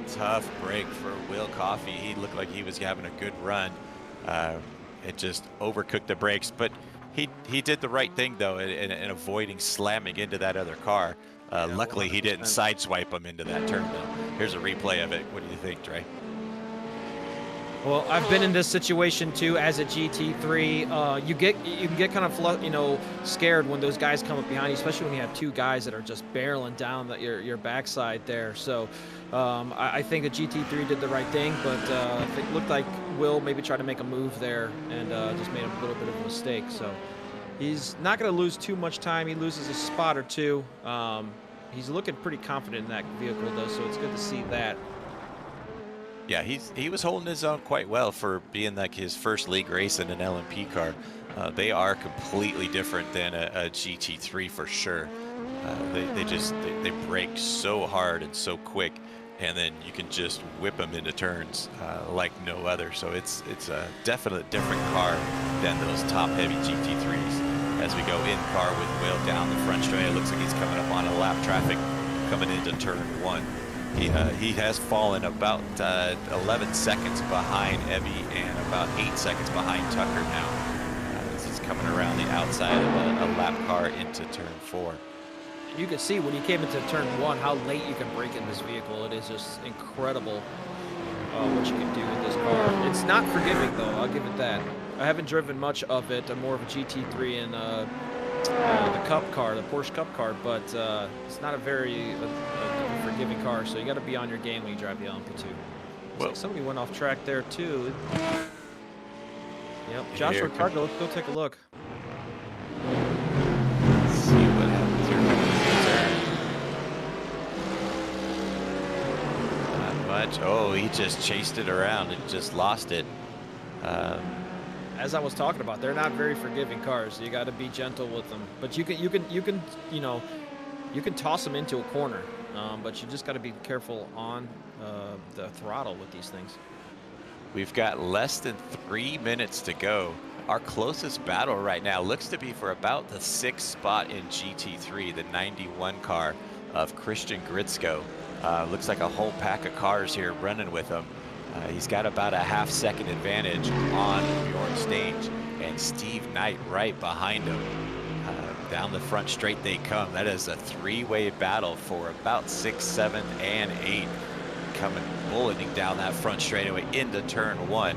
Tough break for Will Coffey. He looked like he was having a good run. It just overcooked the brakes, but he did the right thing, though, in avoiding slamming into that other car. Luckily, 100%. He didn't sideswipe him into that turn, though. Here's a replay of it. What do you think, Dre? Well, I've been in this situation too as a GT3. You can get kind of scared when those guys come up behind you, especially when you have two guys that are just barreling down your backside there. So I think the GT3 did the right thing, but it looked like Will maybe tried to make a move there and just made a little bit of a mistake. So he's not going to lose too much time. He loses a spot or two. He's looking pretty confident in that vehicle though, so it's good to see that. Yeah, he was holding his own quite well for being like his first league race in an LMP car. They are completely different than a GT3 for sure. They brake so hard and so quick, and then you can just whip them into turns like no other. So it's a definite different car than those top heavy GT3s. As we go in car with Will down the front straight, it looks like he's coming up on a lap traffic coming into turn 1. He has fallen about 11 seconds behind Evie and about 8 seconds behind Tucker now. As he's coming around the outside of a lap car into turn 4. You can see when he came into turn 1 how late you can brake in this vehicle. It is just incredible what you can do with this car. It's not forgiving though, I'll give it that. I haven't driven much of it. I'm more of a GT3 in the Cup car, the Porsche Cup car, but it's not a very forgiving car, so you got to be on your game when you drive the LMP2. Well, like somebody went off track there too. Yep, Joshua Cargo, let's go take a look. Let's see what happens here. Not much. Oh, he just chased it around and just lost it. As I was talking about, they're not very forgiving cars. So you got to be gentle with them. But you can toss them into a corner. But you just got to be careful on the throttle with these things. We've got less than 3 minutes to go. Our closest battle right now looks to be for about the 6th spot in GT3, the 91 car of Christian Gritzko. Looks like a whole pack of cars here running with him. He's got about a half-second advantage on Bjorn Stange, and Steve Knight right behind him. Down the front straight they come. That is a 3-way battle for about 6, 7, and 8. Coming bulleting down that front straightaway into turn 1.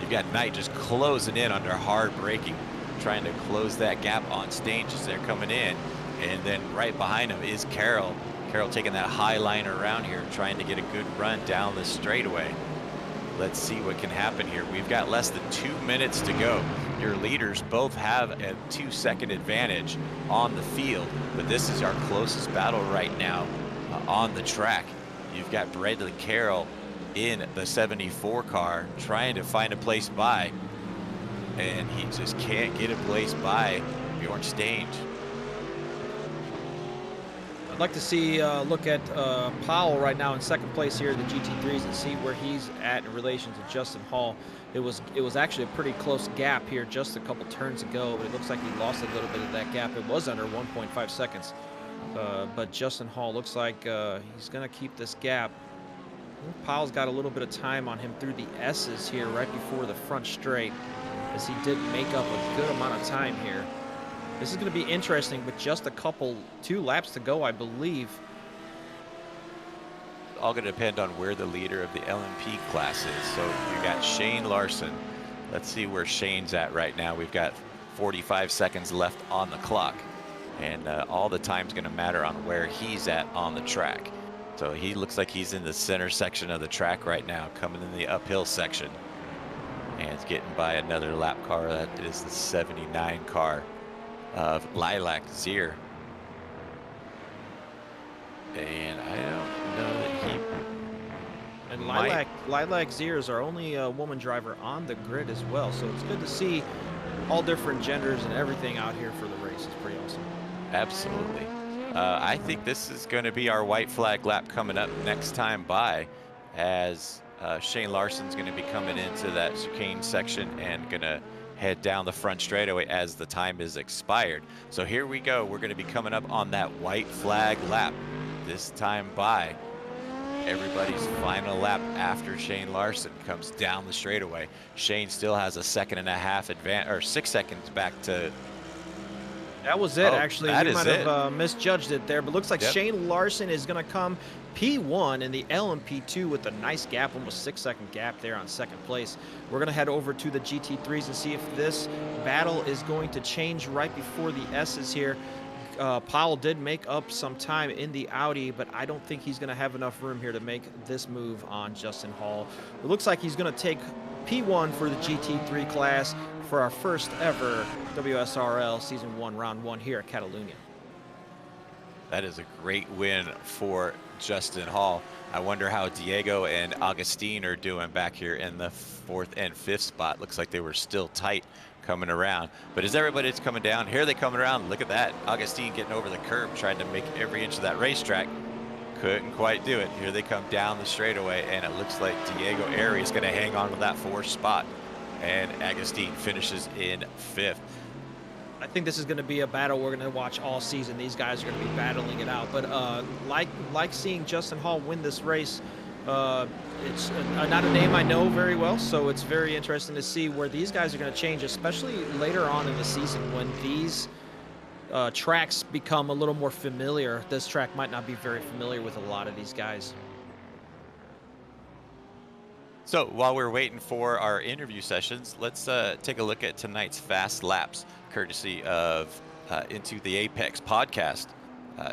You've got Knight just closing in under hard braking, trying to close that gap on Stange as they're coming in. And then right behind him is Carroll. Carroll taking that high line around here, trying to get a good run down the straightaway. Let's see what can happen here. We've got less than 2 minutes to go. Your leaders both have a 2-second advantage on the field, but this is our closest battle right now on the track. You've got Bradley Carroll in the 74 car trying to find a place by, and he just can't get a place by Bjorn Stange. I'd like to see look at Powell right now in second place here in the GT3s and see where he's at in relation to Justin Hall. It was actually a pretty close gap here just a couple turns ago, but it looks like he lost a little bit of that gap. It was under 1.5 seconds, but Justin Hall looks like he's going to keep this gap. Powell's got a little bit of time on him through the S's here right before the front straight, as he did make up a good amount of time here. This is going to be interesting with just 2 laps to go, I believe. All going to depend on where the leader of the LMP class is. So you got Shane Larson. Let's see where Shane's at right now. We've got 45 seconds left on the clock, and all the time's going to matter on where he's at on the track. So he looks like he's in the center section of the track right now, coming in the uphill section, and it's getting by another lap car. That is the 79 car of Lilac Zier. And I don't know that he... And Lilac Zier is our only woman driver on the grid as well, so it's good to see all different genders and everything out here for the race. It's pretty awesome. Absolutely. I think this is going to be our white flag lap coming up next time by, as Shane Larson's going to be coming into that chicane section and going to head down the front straightaway as the time is expired. So here we go. We're going to be coming up on that white flag lap this time by. Everybody's final lap after Shane Larson comes down the straightaway. Shane still has a 1.5 seconds advance, or 6 seconds back to That was it, Oh, actually. that You is might it. have misjudged it there, but looks like Yep. Shane Larson is going to come P1 in the LMP2 with a nice gap, almost 6-second gap there on second place. We're going to head over to the GT3s and see if this battle is going to change right before the S's here. Powell did make up some time in the Audi, but I don't think he's going to have enough room here to make this move on Justin Hall. It looks like he's going to take P1 for the GT3 class for our first ever WSRL Season 1, Round 1 here at Catalunya. That is a great win for Justin Hall. I wonder how Diego and Augustine are doing back here in the 4th and 5th spot. Looks like they were still tight coming around. But as everybody's coming down, here they coming around. Look at that. Augustine getting over the curb, trying to make every inch of that racetrack. Couldn't quite do it. Here they come down the straightaway, and it looks like Diego Ari is going to hang on to that 4th spot. And Augustine finishes in 5th. I think this is going to be a battle we're going to watch all season. These guys are going to be battling it out. But like seeing Justin Hall win this race, it's not a name I know very well, so it's very interesting to see where these guys are going to change, especially later on in the season when these tracks become a little more familiar. This track might not be very familiar with a lot of these guys. So while we're waiting for our interview sessions, let's take a look at tonight's fast laps, courtesy of Into the Apex podcast.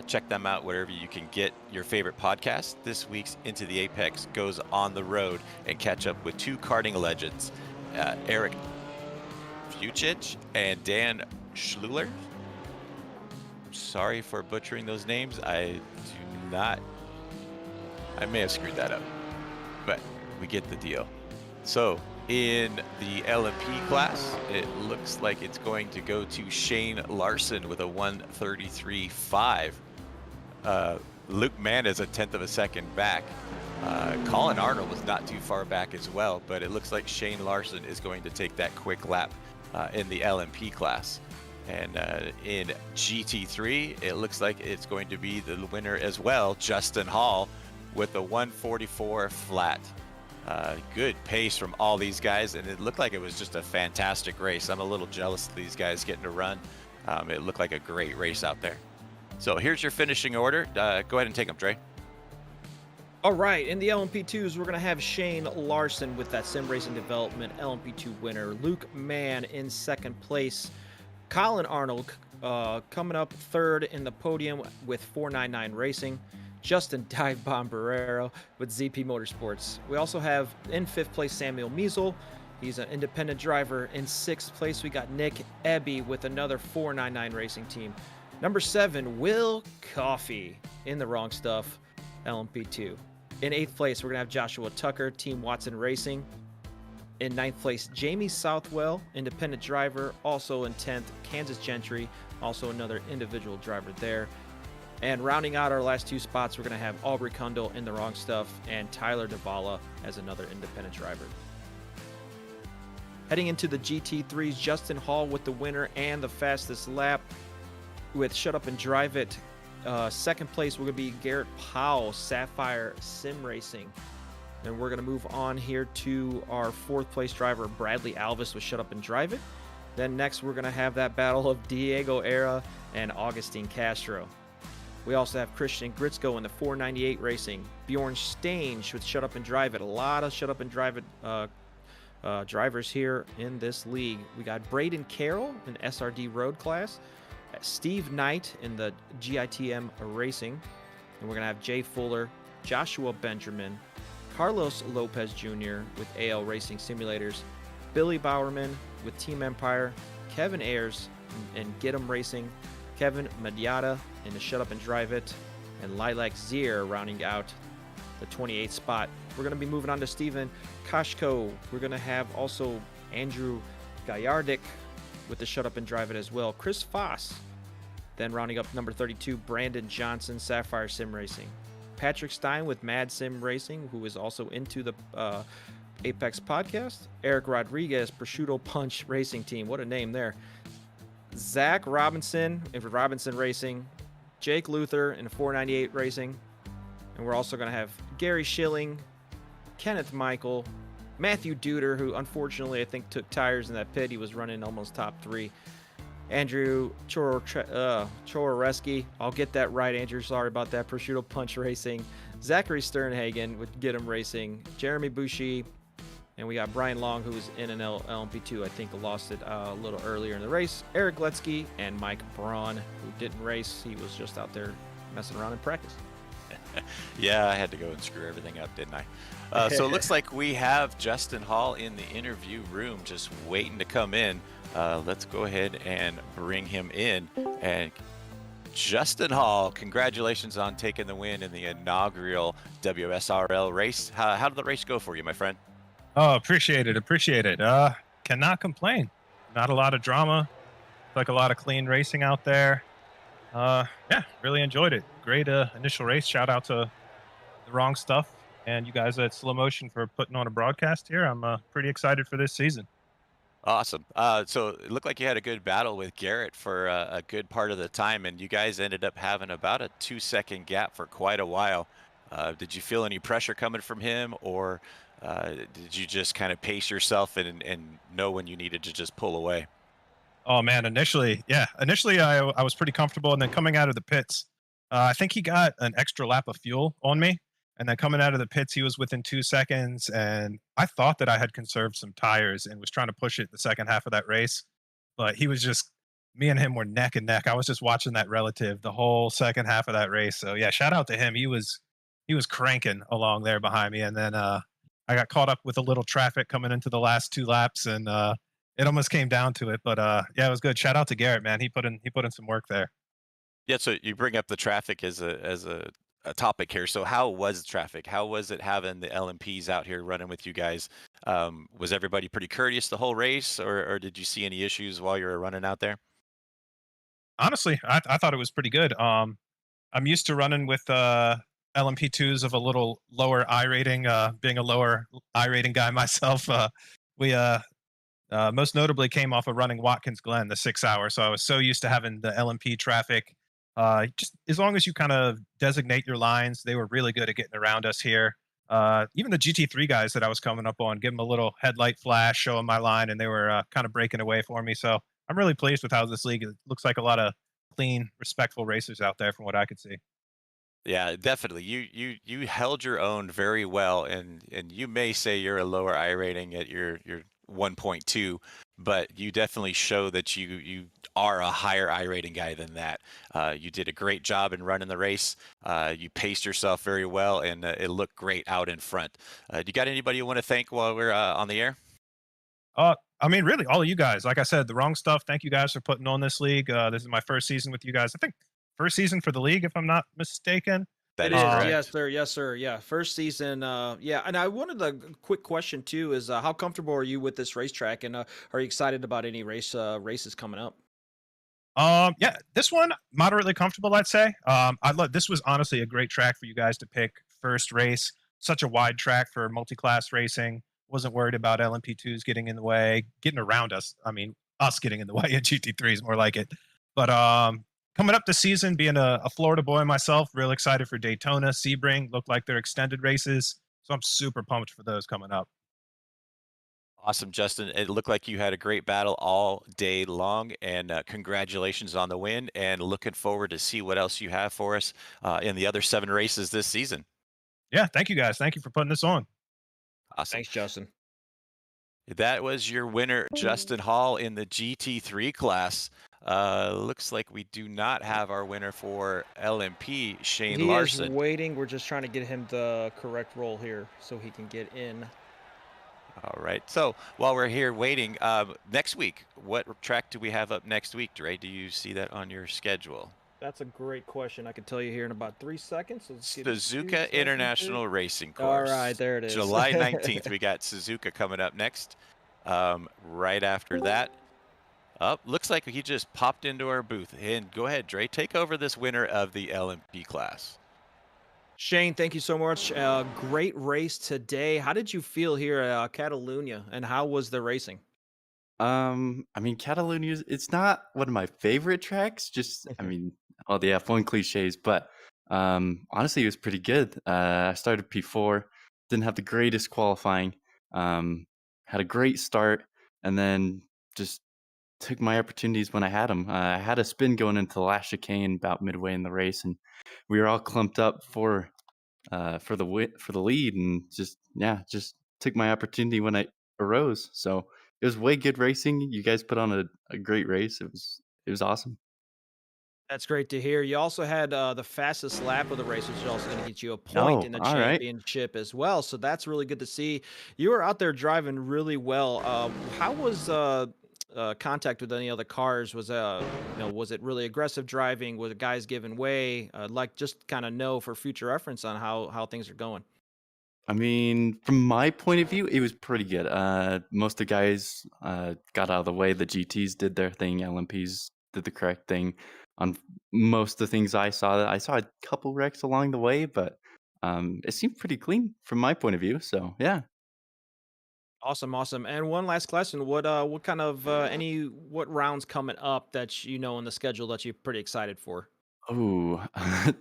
Check them out wherever you can get your favorite podcast. This week's Into the Apex goes on the road and catch up with 2 karting legends, Eric Vucic and Dan Schluler. Sorry for butchering those names. I may have screwed that up, but we get the deal. So in the LMP class, it looks like it's going to go to Shane Larson with a 1:33.5. Luke Mann is a 1/10 of a second back. Colin Arnold was not too far back as well, but it looks like Shane Larson is going to take that quick lap in the LMP class. And in GT3, it looks like it's going to be the winner as well, Justin Hall, with a 1:44 flat. Good pace from all these guys, and it looked like it was just a fantastic race. I'm a little jealous of these guys getting to run. It looked like a great race out there. So here's your finishing order. Go ahead and take them, Dre. All right, in the LMP2s, we're going to have Shane Larson with that Sim Racing Development LMP2 winner. Luke Mann in second place. Colin Arnold coming up third in the podium with 499 Racing. Justin Dive Bomb Barrero with ZP Motorsports. We also have in 5th place Samuel Measle. He's an independent driver. In 6th place, we got Nick Ebby with another 499 Racing team. Number 7, Will Coffey in the wrong stuff, LMP2. In 8th place, we're going to have Joshua Tucker, Team Watson Racing. In 9th place, Jamie Southwell, independent driver. Also in 10th, Kansas Gentry, also another individual driver there. And rounding out our last 2 spots, we're going to have Aubrey Kundal in the wrong stuff and Tyler Davala as another independent driver. Heading into the GT3s, Justin Hall with the winner and the fastest lap with Shut Up and Drive It. Second place, we're going to be Garrett Powell, Sapphire Sim Racing. And we're going to move on here to our 4th place driver, Bradley Alvis with Shut Up and Drive It. Then next, we're going to have that battle of Diego Era and Augustine Castro. We also have Christian Gritzko in the 498 Racing. Bjorn Stange with Shut Up and Drive It. A lot of Shut Up and Drive It drivers here in this league. We got Braden Carroll in SRD Road class. Steve Knight in the GITM Racing. And we're going to have Jay Fuller, Joshua Benjamin, Carlos Lopez Jr. with AL Racing Simulators, Billy Bowerman with Team Empire, Kevin Ayers in Get 'em Racing, Kevin Mediata in the Shut Up and Drive It, and Lilac Zier rounding out the 28th spot. We're going to be moving on to Steven Kashko. We're going to have also Andrew Gallardic with the Shut Up and Drive It as well. Chris Foss. Then rounding up number 32, Brandon Johnson, Sapphire Sim Racing. Patrick Stein with Mad Sim Racing, who is also into the Apex podcast. Eric Rodriguez, Prosciutto Punch Racing Team. What a name there. Zach Robinson in Robinson Racing. Jake Luther in 498 Racing. And we're also going to have Gary Schilling, Kenneth Michael, Matthew Duder, who unfortunately I think took tires in that pit. He was running almost top 3. Andrew Chororeski. I'll get that right, Andrew. Sorry about that. Prosciutto Punch Racing. Zachary Sternhagen with Get 'em Racing. Jeremy Bouchy. And we got Brian Long, who was in an LMP2. I think lost it a little earlier in the race. Eric Gletsky and Mike Braun, who didn't race. He was just out there messing around in practice. Yeah, I had to go and screw everything up, didn't I? So it looks like we have Justin Hall in the interview room just waiting to come in. Let's go ahead and bring him in. And Justin Hall, congratulations on taking the win in the inaugural WSRL race. How did the race go for you, my friend? Oh, appreciate it. Appreciate it. Cannot complain. Not a lot of drama. Like a lot of clean racing out there. Yeah, really enjoyed it. Great initial race. Shout out to the wrong stuff and you guys at Slow Motion for putting on a broadcast here. I'm pretty excited for this season. Awesome. So it looked like you had a good battle with Garrett for a good part of the time, and you guys ended up having about a 2-second gap for quite a while. Did you feel any pressure coming from him, or did you just kind of pace yourself and know when you needed to just pull away? Oh man, initially I was pretty comfortable, and then coming out of the pits, I think he got an extra lap of fuel on me, and then coming out of the pits, he was within 2 seconds, and I thought that I had conserved some tires and was trying to push it the second half of that race, but he was just me and him were neck and neck. I was just watching that relative the whole second half of that race. So yeah, shout out to him. He was cranking along there behind me, and then I got caught up with a little traffic coming into the last 2 laps, and it almost came down to it. But yeah, it was good. Shout out to Garrett, man. He put in some work there. Yeah, so you bring up the traffic as a topic here. So how was traffic? How was it having the LMPs out here running with you guys? Was everybody pretty courteous the whole race, or did you see any issues while you were running out there? Honestly, I thought it was pretty good. I'm used to running with LMP2s of a little lower I rating. Being a lower I rating guy myself, we most notably came off of running Watkins Glen the 6 hour. So I was so used to having the LMP traffic. Just as long as you kind of designate your lines, they were really good at getting around us here. Even the GT3 guys that I was coming up on, give them a little headlight flash, showing my line, and they were kind of breaking away for me. So I'm really pleased with how this league. It looks like a lot of clean, respectful racers out there, from what I could see. Yeah, definitely. You held your own very well, and you may say you're a lower I rating at your 1.2, but you definitely show that you are a higher I rating guy than that. You did a great job in running the race. You paced yourself very well, and it looked great out in front. Do you got anybody you want to thank while we're on the air? I mean, really, all of you guys. Like I said, the wrong stuff. Thank you guys for putting on this league. This is my first season with you guys. I think first season for the league, if I'm not mistaken. That It is is, correct. yes, sir, yes, sir. Yeah, first season. Yeah, and I wanted a quick question too: is how comfortable are you with this racetrack, and are you excited about any races coming up? Yeah, this one moderately comfortable, I'd say. I love this was honestly a great track for you guys to pick first race. Such a wide track for multi-class racing. Wasn't worried about LMP2s getting in the way, getting around us. I mean, us getting in the way at GT3 is more like it. But coming up this season, being a Florida boy myself, real excited for Daytona, Sebring. Look like they're extended races, so I'm super pumped for those coming up. Awesome, Justin. It looked like you had a great battle all day long, and congratulations on the win. And looking forward to see what else you have for us in the other 7 races this season. Yeah, thank you guys. Thank you for putting this on. Awesome. Thanks, Justin. That was your winner, Justin Hall, in the GT3 class. Looks like we do not have our winner for LMP, Shane He is Larson. waiting. We're just trying to get him the correct role here so he can get in. All right. So while we're here waiting, next week, what track do we have up next week, Dre? Do you see that on your schedule? That's a great question. I can tell you here in about 3 seconds. So let's give it 2 Suzuka seconds here. International Racing All Course. right, there it is. July 19th, we got Suzuka coming up next. Right after that, looks like he just popped into our booth. And go ahead, Dre, take over this winner of the LMP class. Shane, thank you so much. Great race today. How did you feel here at Catalunya, and how was the racing? I mean, Catalonia, it's not one of my favorite tracks. Just, I mean, all the F1 cliches, but honestly, it was pretty good. I started P4, didn't have the greatest qualifying, had a great start, and then just took my opportunities when I had them. I had a spin going into the last chicane about midway in the race, and we were all clumped up for the lead, and just took my opportunity when it arose. So it was way good racing. You guys put on a great race. It was awesome. That's great to hear. You also had the fastest lap of the race, which is also going to get you a point Oh, in the all right. championship as well. So that's really good to see. You were out there driving really well. How was contact with any other cars? Was it really aggressive driving? Was it guys giving way? Like just kind of know for future reference on how things are going. I mean, from my point of view, it was pretty good. Most of the guys got out of the way. The GTs did their thing. LMPs did the correct thing. On most of the things I saw a couple wrecks along the way, but it seemed pretty clean from my point of view. So yeah. Awesome, awesome. And one last question: what kind of what rounds coming up that you know in the schedule that you're pretty excited for? Oh,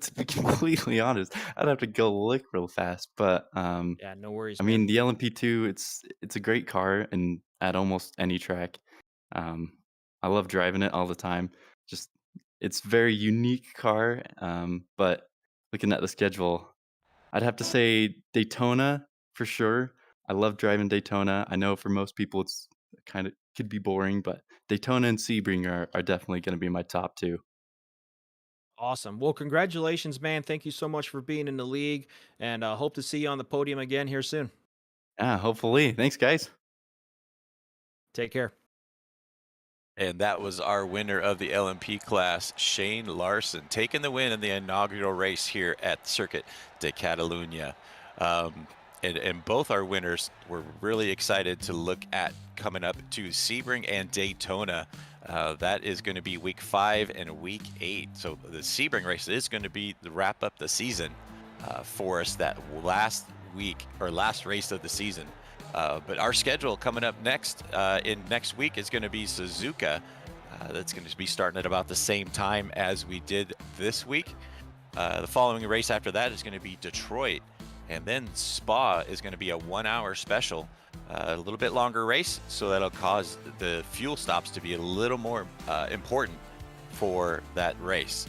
to be completely honest, I'd have to go look real fast. But Yeah, no worries, I man. mean, the LMP2, it's a great car, and at almost any track. Um, I love driving it all the time. Just it's very unique car. But looking at the schedule, I'd have to say Daytona for sure. I love driving Daytona. I know for most people it's kind of could be boring, but Daytona and Sebring are definitely going to be my top two. Awesome. Well, congratulations, man. Thank you so much for being in the league, and hope to see you on the podium again here soon. Yeah, hopefully. Thanks, guys. Take care. And that was our winner of the LMP class, Shane Larson, taking the win in the inaugural race here at Circuit de Catalunya. Um, and both our winners were really excited to look at coming up to Sebring and Daytona. That is going to be week 5 and week 8. So the Sebring race is going to be the wrap up the season for us, that last week or last race of the season. But our schedule coming up next in next week is going to be Suzuka. That's going to be starting at about the same time as we did this week. The following race after that is going to be Detroit. And then Spa is going to be a 1-hour special, a little bit longer race. So that'll cause the fuel stops to be a little more important for that race.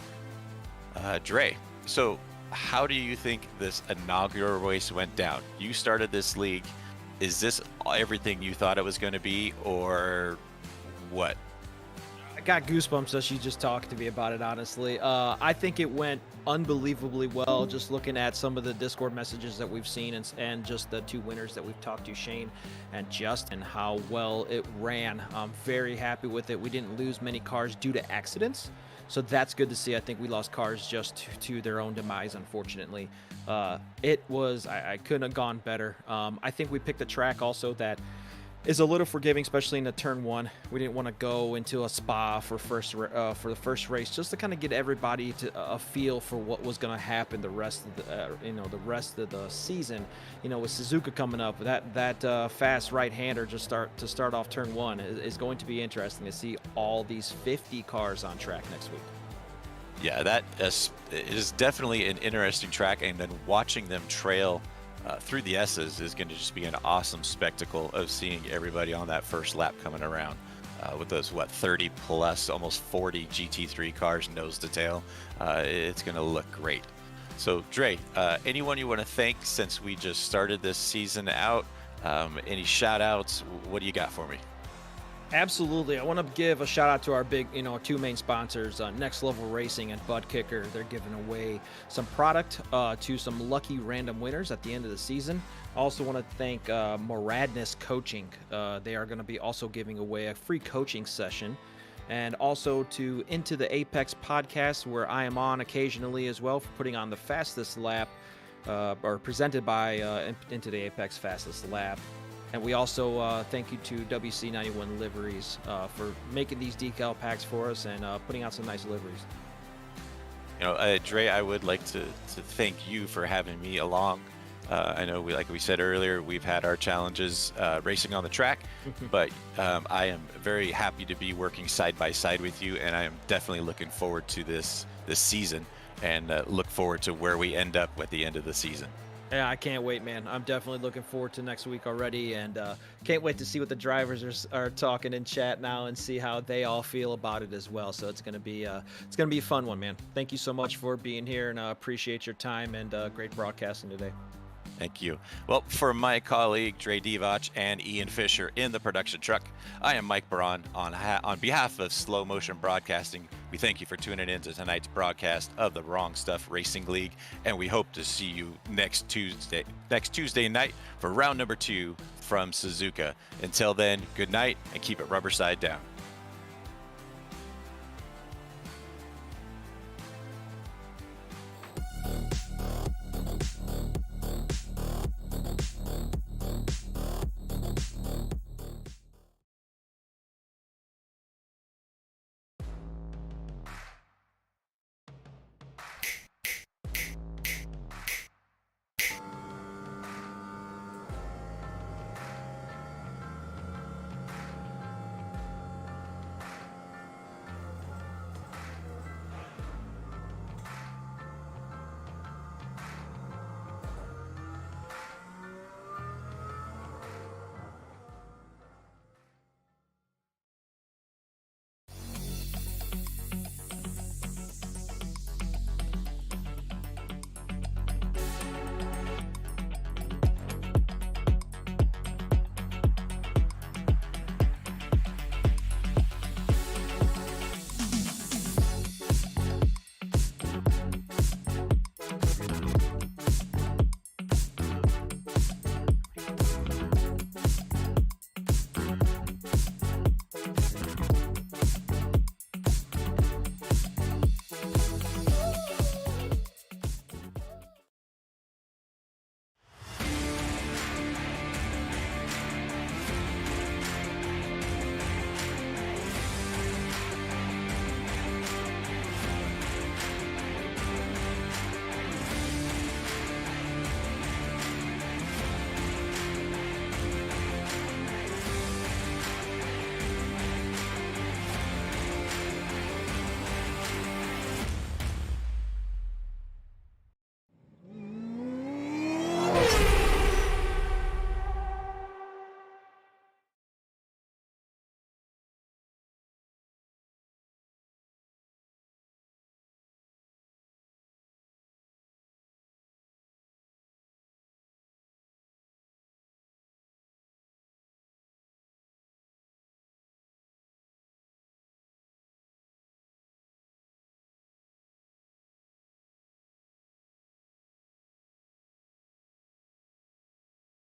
Dre, so how do you think this inaugural race went down? You started this league. Is this everything you thought it was going to be, or what? I got goosebumps as she just talked to me about it, honestly. I think it went unbelievably well, just looking at some of the Discord messages that we've seen and just the two winners that we've talked to, Shane and Justin, how well it ran. I'm very happy with it. We didn't lose many cars due to accidents, so that's good to see. I think we lost cars just to their own demise, unfortunately. I couldn't have gone better. I think we picked a track also that is a little forgiving, especially in the turn 1. We didn't want to go into a spa for the first race, just to kind of get everybody to a feel for what was going to happen the rest of the rest of the season. With Suzuka coming up, that fast right-hander to start off turn 1 is going to be interesting to see all these 50 cars on track next week. Yeah, that is definitely an interesting track, and then watching them trail through the S's is going to just be an awesome spectacle of seeing everybody on that first lap coming around with those 30 plus, almost 40 GT3 cars nose to tail. It's going to look great. So Dre, anyone you want to thank since we just started this season out? Any shout outs? What do you got for me? Absolutely. I want to give a shout out to our big, two main sponsors, Next Level Racing and Buttkicker. They're giving away some product to some lucky random winners at the end of the season. I also want to thank Moradness Coaching. They are going to be also giving away a free coaching session. And also to Into the Apex podcast, where I am on occasionally as well, for putting on the fastest lap, or presented by Into the Apex Fastest Lap. And we also thank you to WC911 Liveries for making these decal packs for us and putting out some nice liveries. Dre, I would like to thank you for having me along. I know, like we said earlier, we've had our challenges racing on the track, but I am very happy to be working side by side with you, and I am definitely looking forward to this season and look forward to where we end up at the end of the season. Yeah, I can't wait, man. I'm definitely looking forward to next week already, and can't wait to see what the drivers are talking in chat now and see how they all feel about it as well. So it's gonna be a fun one, man. Thank you so much for being here, and appreciate your time and great broadcasting today. Thank you. Well, for my colleague Dre Divac and Ian Fisher in the production truck, I am Mike Baran. On behalf of Slow Motion Broadcasting, we thank you for tuning in to tonight's broadcast of the Wrong Stuff Racing League, and we hope to see you next Tuesday night for round number 2 from Suzuka. Until then, good night and keep it rubber side down.